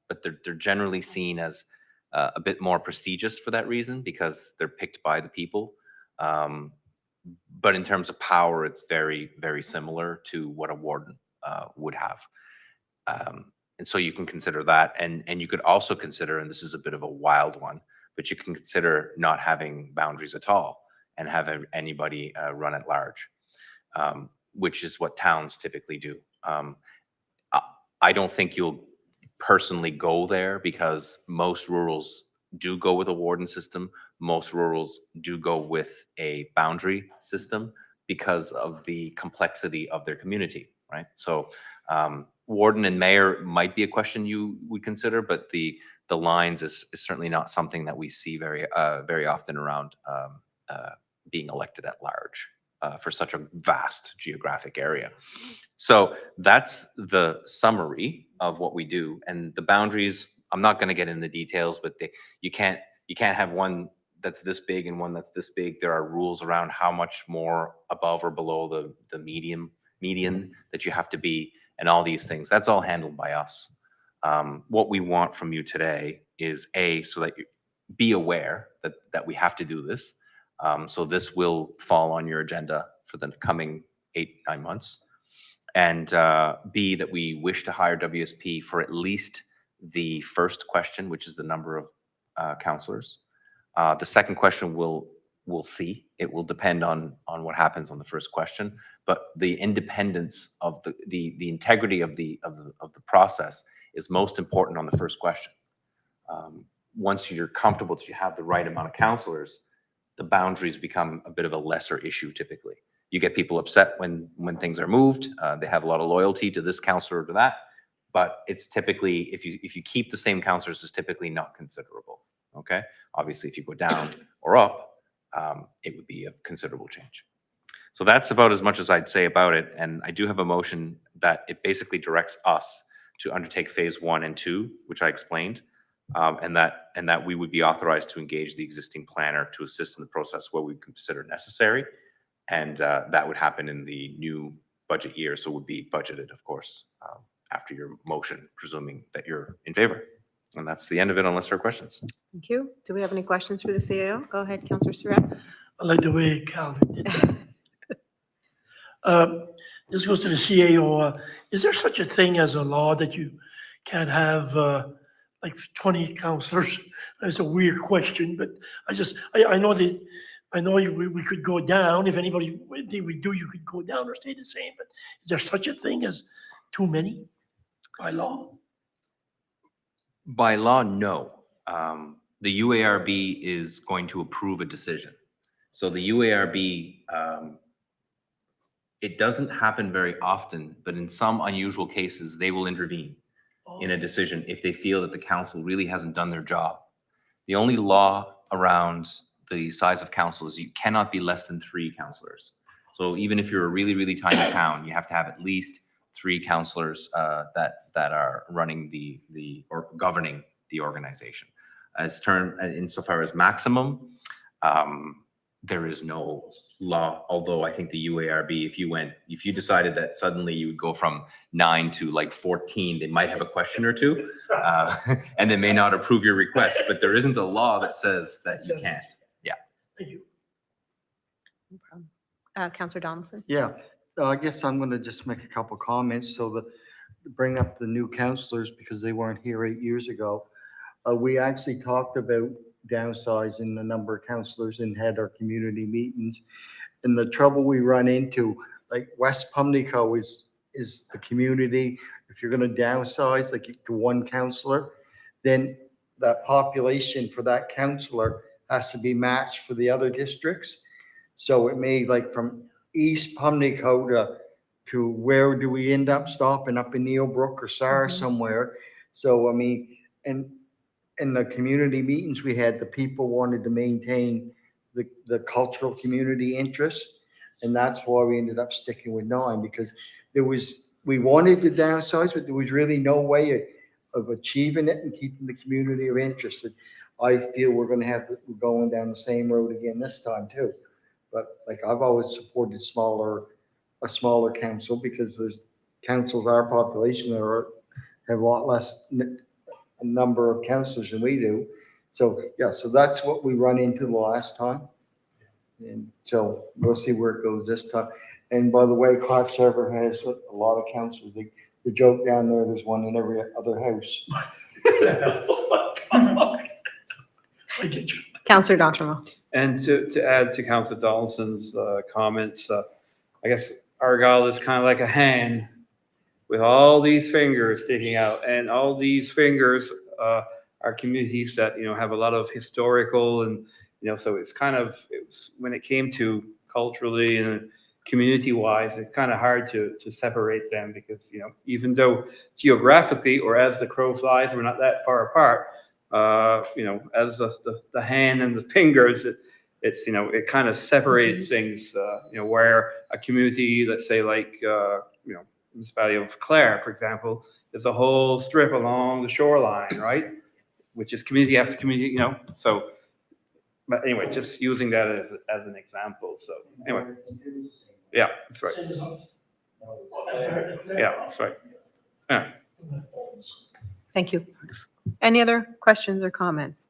but they're generally seen as a bit more prestigious for that reason because they're picked by the people. But in terms of power, it's very, very similar to what a warden would have. And so you can consider that. And you could also consider, and this is a bit of a wild one, but you can consider not having boundaries at all and have anybody run at large, which is what towns typically do. I don't think you'll personally go there because most rurals do go with a warden system. Most rurals do go with a boundary system because of the complexity of their community, right? So warden and mayor might be a question you would consider, but the lines is certainly not something that we see very often around being elected at large for such a vast geographic area. So that's the summary of what we do. And the boundaries, I'm not going to get into the details, but you can't have one that's this big and one that's this big. There are rules around how much more above or below the median that you have to be, and all these things. That's all handled by us. What we want from you today is so that you be aware that we have to do this. So this will fall on your agenda for the coming 8-9 months. And B, that we wish to hire WSP for at least the first question, which is the number of counselors. The second question we'll see. It will depend on what happens on the first question. But the independence of the integrity of the process is most important on the first question. Once you're comfortable that you have the right amount of counselors, the boundaries become a bit of a lesser issue typically. You get people upset when things are moved. They have a lot of loyalty to this counselor or to that, but it's typically, if you keep the same counselors, it's typically not considerable, okay? Obviously, if you go down or up, it would be a considerable change. So that's about as much as I'd say about it. And I do have a motion that it basically directs us to undertake phase 1 and 2, which I explained, and that we would be authorized to engage the existing planner to assist in the process where we consider necessary. And that would happen in the new budget year. So it would be budgeted, of course, after your motion, presuming that you're in favor. And that's the end of it, unless there are questions. Thank you. Do we have any questions for the CAO? Go ahead, Councillor Surratt. I like the way Calvin did that. This goes to the CAO. Is there such a thing as a law that you can't have like 20 counselors? It's a weird question, but I know that, we could go down. If anybody, we do, you could go down or stay the same, but is there such a thing as too many by law? By law, no. The UARB is going to approve a decision. So the UARB, it doesn't happen very often, but in some unusual cases, they will intervene in a decision if they feel that the council really hasn't done their job. The only law around the size of council is you cannot be less than 3 councillors. So even if you're a really, really tiny town, you have to have at least 3 councillors that are running or governing the organization. Insofar as maximum, there is no law, although I think the UARB, if you decided that suddenly you would go from 9 to like 14, they might have a question or two, and they may not approve your request, but there isn't a law that says that you can't. Yeah. Thank you. No problem. Councillor Donaldson. Yeah, I guess I'm going to just make a couple comments so that bring up the new counselors because they weren't here 8 years ago. we actually talked about downsizing the number of councillors and had our community meetings. And the trouble we run into, like West Pimlico is the community. If you're gonna downsize like to one councillor, then that population for that councillor has to be matched for the other districts. So it may like from East Pimlico to where do we end up stopping, up in Neilbrook or Sarah somewhere. So I mean, and in the community meetings we had, the people wanted to maintain the cultural community interest. And that's why we ended up sticking with 9, because we wanted to downsize, but there was really no way of achieving it and keeping the community of interest. And I feel we're going down the same road again this time too. But like I've always supported a smaller council, because there's councils, our population have a lot less a number of councillors than we do. So yeah, so that's what we run into the last time. And so we'll see where it goes this time. And by the way, Clark Server has a lot of councillors. The joke down there's one in every other house. I get you. Councillor Doctorow. And to add to Councillor Donaldson's comments, I guess Argyle is kind of like a hand with all these fingers sticking out, and all these fingers are communities that, you know, have a lot of historical and, you know, so it's kind of, when it came to culturally and community-wise, it's kind of hard to separate them, because, you know, even though geographically or as the crow flies, we're not that far apart, you know, as the hand and the fingers, it's, you know, it kind of separates things, you know, where a community, let's say like, you know, municipality of Clare, for example, there's a whole strip along the shoreline, right? Which is community after community, you know, so, but anyway, just using that as an example. So anyway, yeah, that's right. Yeah, that's right. Yeah. Thank you. Any other questions or comments?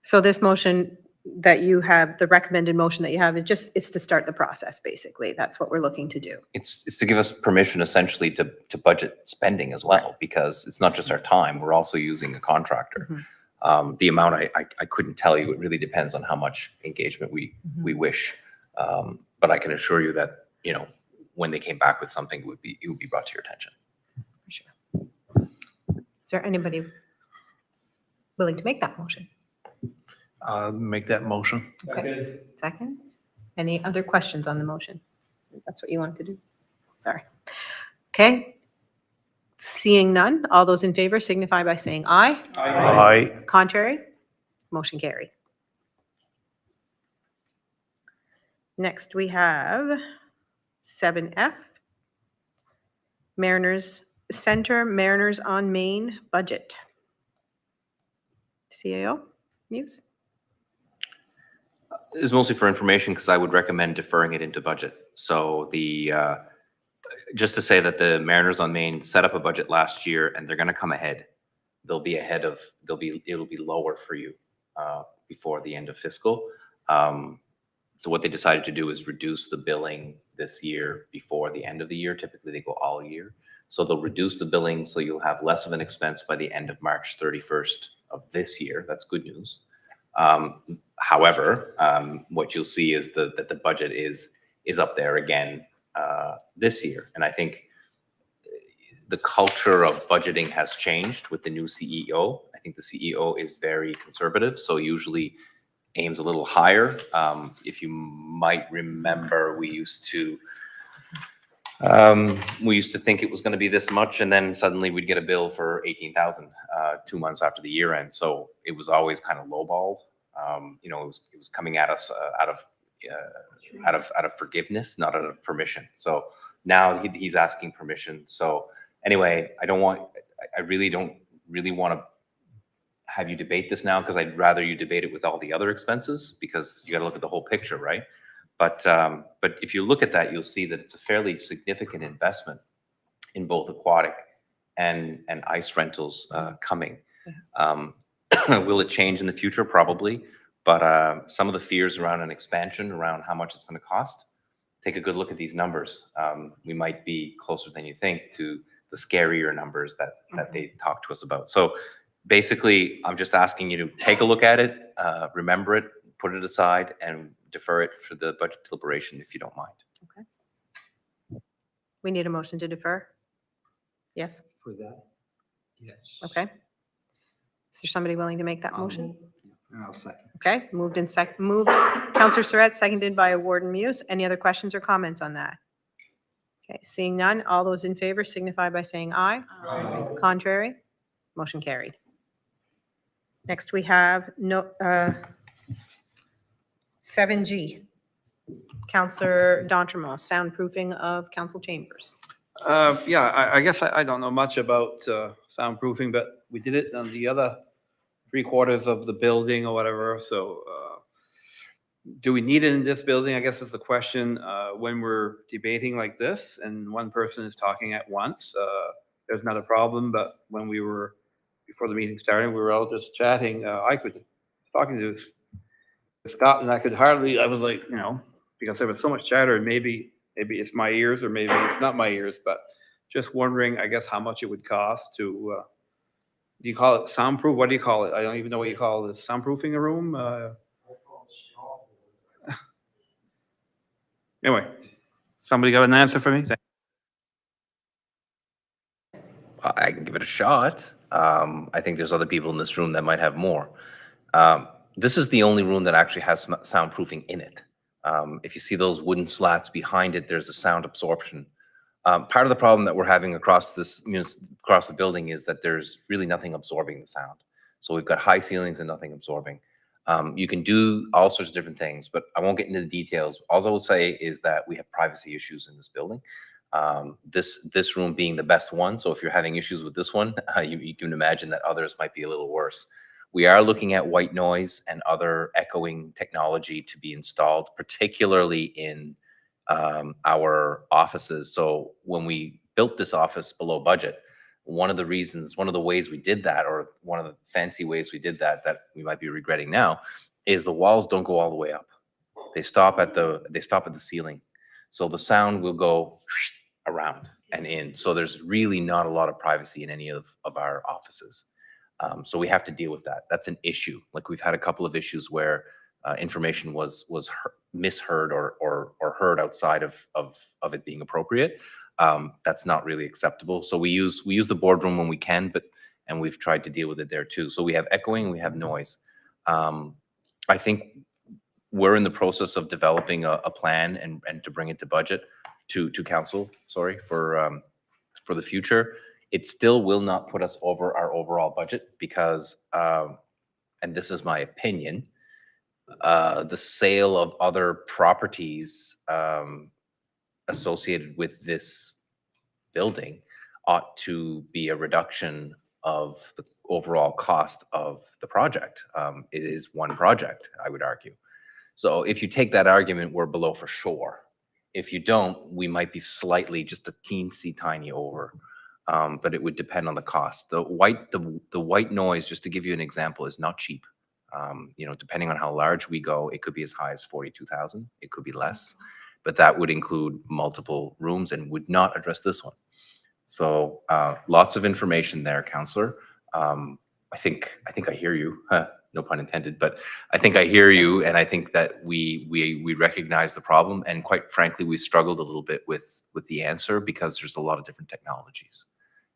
So this motion that you have, the recommended motion that you have, it's to start the process, basically. That's what we're looking to do. It's to give us permission essentially to budget spending as well, because it's not just our time, we're also using a contractor. The amount I couldn't tell you, it really depends on how much engagement we wish. But I can assure you that, you know, when they came back with something, it would be brought to your attention. For sure. Is there anybody willing to make that motion? Make that motion. Okay. Second? Any other questions on the motion? That's what you wanted to do? Sorry. Okay. Seeing none, all those in favor signify by saying aye. Aye. Contrary? Motion carried. Next, we have 7F, Mariners Center, Mariners on Main budget. CAO, Muse? It's mostly for information, because I would recommend deferring it into budget. So just to say that the Mariners on Main set up a budget last year, and they're going to come ahead. It'll be lower for you before the end of fiscal. So what they decided to do is reduce the billing this year before the end of the year. Typically they go all year. So they'll reduce the billing, so you'll have less of an expense by the end of March 31st of this year. That's good news. However, what you'll see is that the budget is up there again this year. And I think the culture of budgeting has changed with the new CEO. I think the CEO is very conservative, so usually aims a little higher. If you might remember, we used to think it was going to be this much, and then suddenly we'd get a bill for 18,000 2 months after the year end. So it was always kind of lowballed. You know, it was coming at us out of forgiveness, not out of permission. So now he's asking permission. So anyway, I really don't want to have you debate this now, because I'd rather you debate it with all the other expenses, because you got to look at the whole picture, right? But if you look at that, you'll see that it's a fairly significant investment in both aquatic and ice rentals coming. Will it change in the future? Probably. But some of the fears around an expansion, around how much it's going to cost, take a good look at these numbers. We might be closer than you think to the scarier numbers that they talk to us about. So Basically, I'm just asking you to take a look at it, remember it, put it aside, and defer it for the budget deliberation if you don't mind. We need a motion to defer? Yes? For that? Yes. Okay. Is there somebody willing to make that motion? I'll second. Okay, moved, Counselor Surratt, seconded by Warden Muse. Any other questions or comments on that? Okay, seeing none, all those in favor signify by saying aye. Aye. Contrary? Motion carried. Next, we have 7G. Counselor D'Entremont, soundproofing of council chambers. Yeah, I guess I don't know much about soundproofing, but we did it on the other 3/4 of the building or whatever, so do we need it in this building? I guess is the question. When we're debating like this and one person is talking at once, there's not a problem, but when we were, before the meeting started, we were all just chatting, I was talking to Scott and I could hardly, I was like, because there was so much chatter, and maybe it's my ears or maybe it's not my ears, but just wondering, I guess, how much it would cost to, do you call it soundproof? What do you call it? I don't even know what you call this. Soundproofing a room? Anyway, somebody got an answer for me? I can give it a shot. I think there's other people in this room that might have more. This is the only room that actually has soundproofing in it. If you see those wooden slats behind it, there's a sound absorption. Part of the problem that we're having across the building is that there's really nothing absorbing the sound. So we've got high ceilings and nothing absorbing. You can do all sorts of different things, but I won't get into the details. All I will say is that we have privacy issues in this building. This room being the best one. So if you're having issues with this one, you can imagine that others might be a little worse. We are looking at white noise and other echoing technology to be installed, particularly in our offices. So when we built this office below budget, one of the ways we did that, or one of the fancy ways we did that we might be regretting now, is the walls don't go all the way up. They stop at the ceiling. So the sound will go around and in. So there's really not a lot of privacy in any of our offices. So we have to deal with that. That's an issue. Like we've had a couple of issues where information was misheard or heard outside of it being appropriate. That's not really acceptable. So we use the boardroom when we can, and we've tried to deal with it there too. So we have echoing, we have noise. I think we're in the process of developing a plan and to bring it to budget to council, sorry, for the future. It still will not put us over our overall budget because, and this is my opinion, the sale of other properties associated with this building ought to be a reduction of the overall cost of the project. It is one project, I would argue. So if you take that argument, we're below for sure. If you don't, we might be slightly, just a teensy tiny over. But it would depend on the cost. The white noise, just to give you an example, is not cheap. Depending on how large we go, it could be as high as 42,000. It could be less, but that would include multiple rooms and would not address this one. So lots of information there, Councillor. I think I hear you. No pun intended, but I think I hear you, and I think that we recognize the problem, and quite frankly, we struggled a little bit with the answer because there's a lot of different technologies,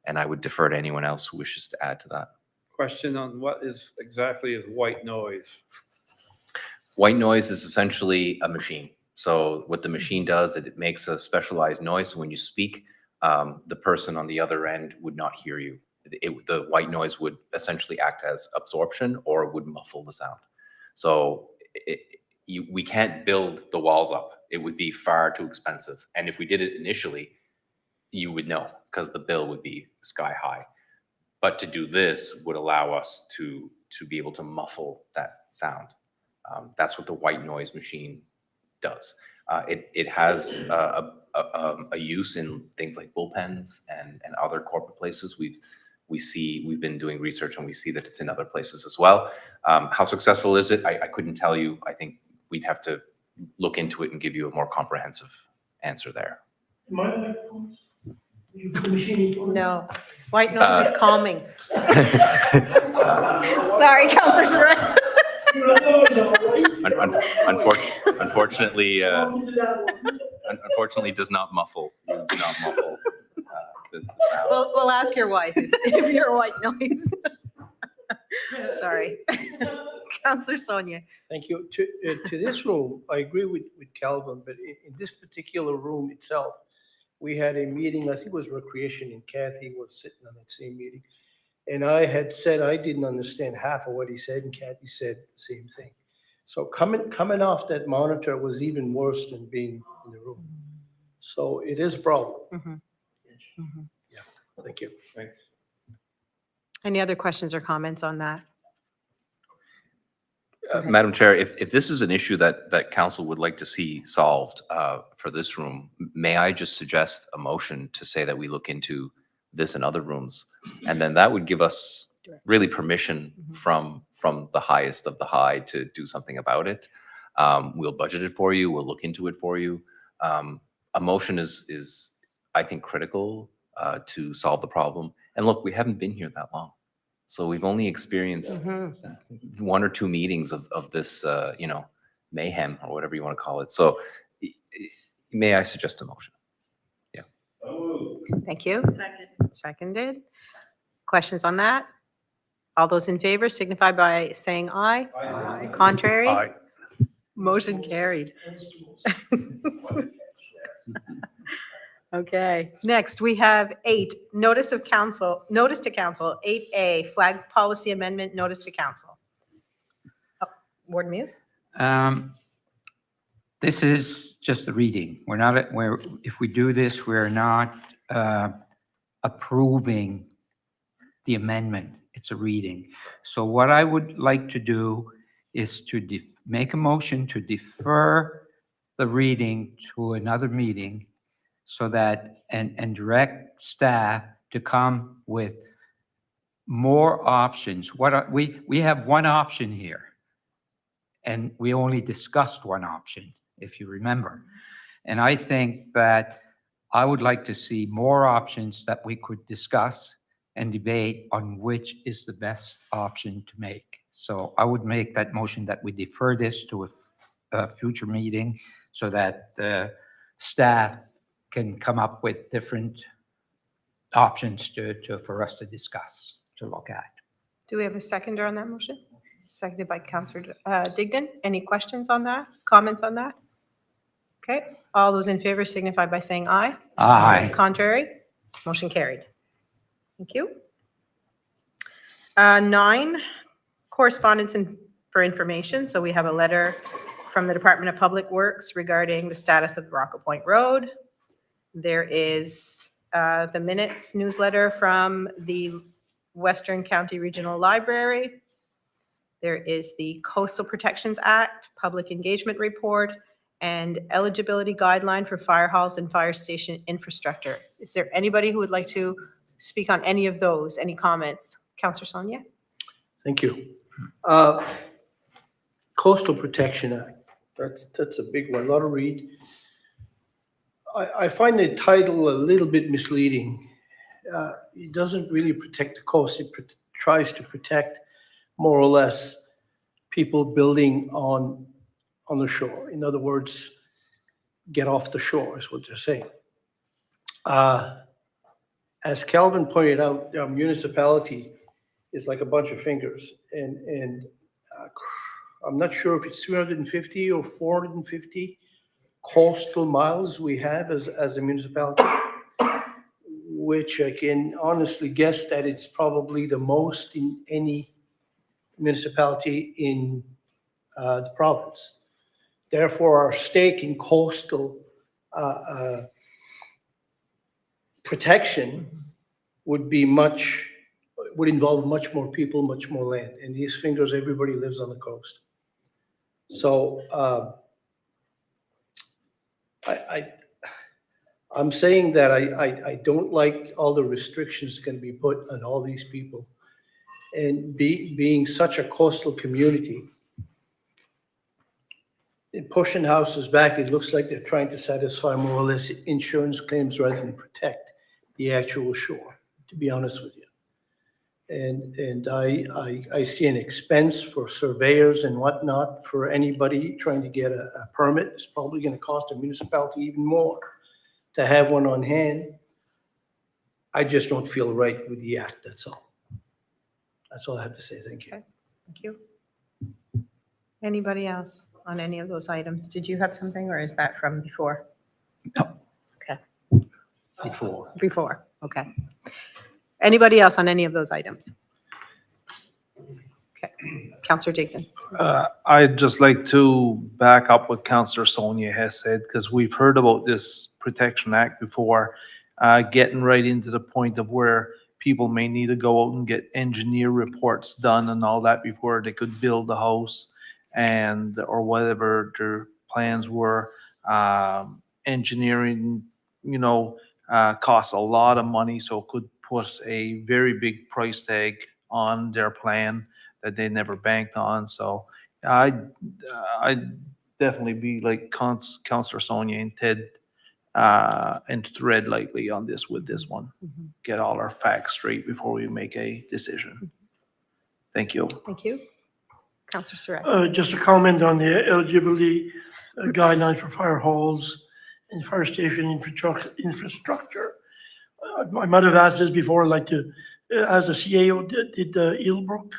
and I would defer to anyone else who wishes to add to that. Question on what exactly is white noise? White noise is essentially a machine. So what the machine does, it makes a specialized noise. So when you speak, the person on the other end would not hear you. The white noise would essentially act as absorption or would muffle the sound. So we can't build the walls up. It would be far too expensive. And if we did it initially, you would know because the bill would be sky high. But to do this would allow us to be able to muffle that sound. That's what the white noise machine does. It has a use in things like bullpens and other corporate places. We've been doing research and we see that it's in other places as well. How successful is it? I couldn't tell you. I think we'd have to look into it and give you a more comprehensive answer there. Am I like, No, white noise is calming. Sorry, Counselor Surratt. Unfortunately, unfortunately, does not muffle. Does not muffle the sound. We'll ask your wife if you're a white noise. Sorry. Counselor Sonia. Thank you. To this room, I agree with Calvin, but in this particular room itself, we had a meeting, I think it was recreation, and Kathy was sitting on that same meeting. And I had said I didn't understand half of what he said, and Kathy said the same thing. So coming off that monitor was even worse than being in the room. So it is a problem. Yeah, thank you. Thanks. Any other questions or comments on that? Madam Chair, if this is an issue that council would like to see solved for this room, may I just suggest a motion to say that we look into this in other rooms? And then that would give us really permission from the highest of the high to do something about it. We'll budget it for you. We'll look into it for you. A motion is I think, critical to solve the problem. And look, we haven't been here that long. So we've only experienced 1 or 2 meetings of this, you know, mayhem or whatever you want to call it. So may I suggest a motion? Yeah. Thank you. Seconded. Questions on that? All those in favor signify by saying aye. Aye. Contrary? Aye. Motion carried. Okay, next we have 8, notice to council, 8A, flag policy amendment, notice to council. Oh, Warden Muse? This is just a reading. We're not, if we do this, we're not approving the amendment. It's a reading. So what I would like to do is to make a motion to defer the reading to another meeting so that, and direct staff to come with more options. We have one option here, and we only discussed one option, if you remember. And I think that I would like to see more options that we could discuss and debate on which is the best option to make. So I would make that motion that we defer this to a future meeting so that the staff can come up with different options for us to discuss, to look at. Do we have a seconder on that motion? Seconded by Councillor Digdon. Any questions on that? Comments on that? Okay, all those in favor signify by saying aye. Aye. Contrary? Motion carried. Thank you. 9, correspondence for information. So we have a letter from the Department of Public Works regarding the status of Rocket Point Road. There is the minutes newsletter from the Western County Regional Library. There is the Coastal Protections Act, Public Engagement Report, and eligibility guideline for fire halls and fire station infrastructure. Is there anybody who would like to speak on any of those? Any comments? Councillor Sonia? Thank you. Coastal Protection Act, that's a big one, a lot to read. I find the title a little bit misleading. It doesn't really protect the coast. It tries to protect more or less people building on the shore. In other words, get off the shore is what they're saying. As Calvin pointed out, our municipality is like a bunch of fingers, and I'm not sure if it's 350 or 450 coastal miles we have as a municipality, which I can honestly guess that it's probably the most in any municipality in the province. Therefore, our stake in coastal protection would involve much more people, much more land. And these fingers, everybody lives on the coast. So I'm saying that I don't like all the restrictions that can be put on all these people. And being such a coastal community, in pushing houses back, it looks like they're trying to satisfy more or less insurance claims rather than protect. the actual shore, to be honest with you. And I see an expense for surveyors and whatnot for anybody trying to get a permit. It's probably gonna cost the municipality even more to have one on hand. I just don't feel right with the act, that's all. That's all I have to say, thank you. Okay. Thank you. Anybody else on any of those items? Did you have something, or is that from before? No. Okay, Before. before, okay. Anybody else on any of those items? Okay, Counselor Digdon. I'd just like to back up what Councillor Sonia has said, because we've heard about this Protection Act before, getting right into the point of where people may need to go out and get engineer reports done and all that before they could build the house and, or whatever their plans were. Engineering, costs a lot of money, so it could put a very big price tag on their plan that they never banked on. So I'd definitely be like Councillor Sonia and Ted, and tread lightly on this with this one. Mhm. Get all our facts straight before we make a decision. Thank you. Thank you. Counselor Surratt. Just a comment on the eligibility guidelines for fire halls and fire station infrastructure. I might have asked this before, like as a CAO, did the Eelbrook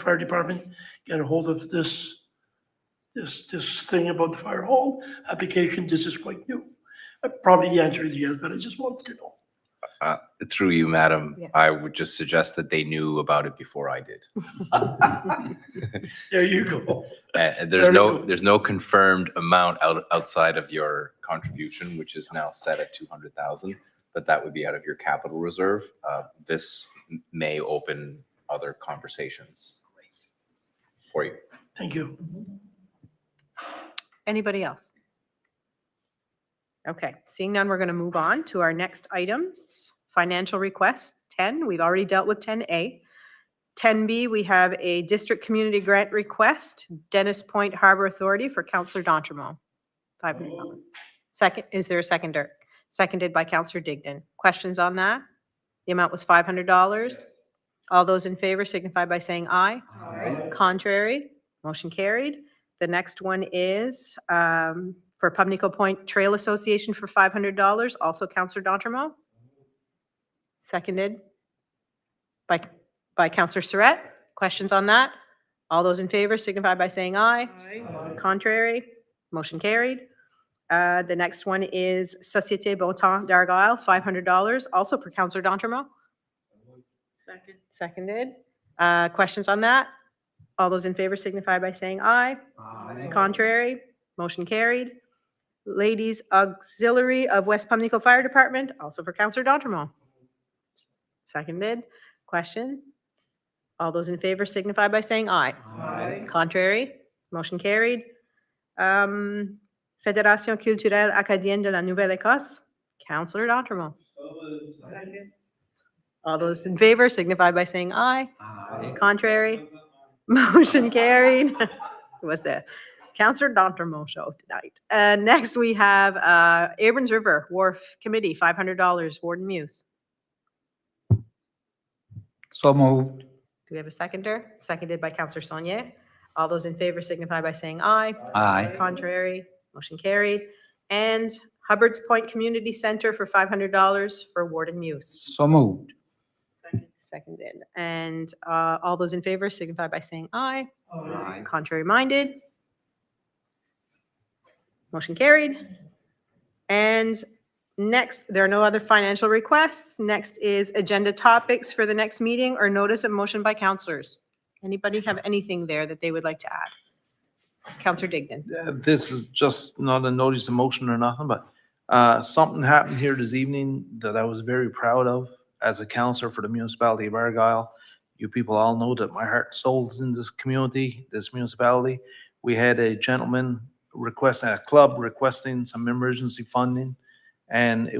Fire Department get a hold of this thing about the fire hall application? This is quite new. Probably the answer is yes, but I just wanted to know. Through you, madam, Yes. I would just suggest that they knew about it before I did. There you go. There's Very no, good. there's no confirmed amount outside of your contribution, which is now set at 200,000, but that would be out of your capital reserve. This may open other conversations for you. Thank you. Anybody else? Okay, seeing none, we're going to move on to our next items. Financial requests, 10. We've already dealt with 10A. 10B, we have a district community grant request, Dennis Point Harbor Authority for Councillor D'Entremont. $500. Second, is there a seconder? Seconded by Councillor Digdon. Questions on that? The amount was $500. All those in favor signify by saying aye. Aye. Contrary, motion carried. The next one is for Pubnico Point Trail Association for $500, also Councillor D'Entremont. Seconded by Councillor Surratt. Questions on that? All those in favor signify by saying aye. Aye. Contrary, motion carried. The next one is Société Beautemps d'Argyle, $500, also for Councillor D'Entremont. Second. Seconded. Questions on that? All those in favor signify by saying aye. Aye. Contrary, motion carried. Ladies Auxiliary of West Pubnico Fire Department, also for Councillor D'Entremont. Seconded. Question? All those in favor signify by saying aye. Aye. Contrary, motion carried. Fédération Culturelle Acadienne de la Nouvelle-Écosse, Councillor D'Entremont. Second. All those in favor signify by saying aye. Aye. Contrary, motion carried. It was the Councillor D'Entremont show tonight. Next, we have Abrams River Wharf Committee, $500, Warden Muse. So moved. Do we have a seconder? Seconded by Councillor Saunier. All those in favor signify by saying aye. Aye. Contrary, motion carried. And Hubbard's Point Community Center for $500 for Warden Muse. So moved. Seconded. And all those in favor signify by saying aye. Aye. Contrary minded. Motion carried. And next, there are no other financial requests. Next is agenda topics for the next meeting or notice of motion by councillors. Anybody have anything there that they would like to add? Councillor Digdon. This is just not a notice of motion or nothing, but something happened here this evening that I was very proud of as a councillor for the municipality of Argyle. You people all know that my heart and soul is in this community, this municipality. We had a gentleman requesting, a club requesting some emergency funding, and it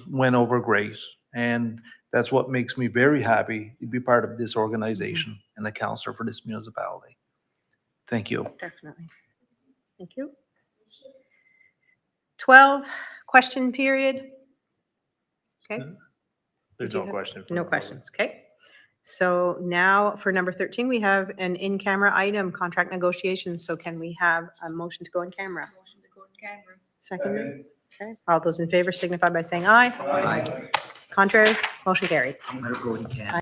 went over great. And that's what makes me very happy to be part of this organization and a councillor for this municipality. Thank you. Definitely. Thank you. 12, question period. Okay, There's Did you no have- question. from no the public. questions, okay. So now for number 13, we have an in-camera item, contract negotiations. So can we have a motion to go in camera? Motion to go in camera. Second. Okay, all those in favor signify by saying aye. Aye. Contrary, motion carried. I'm gonna go in camera.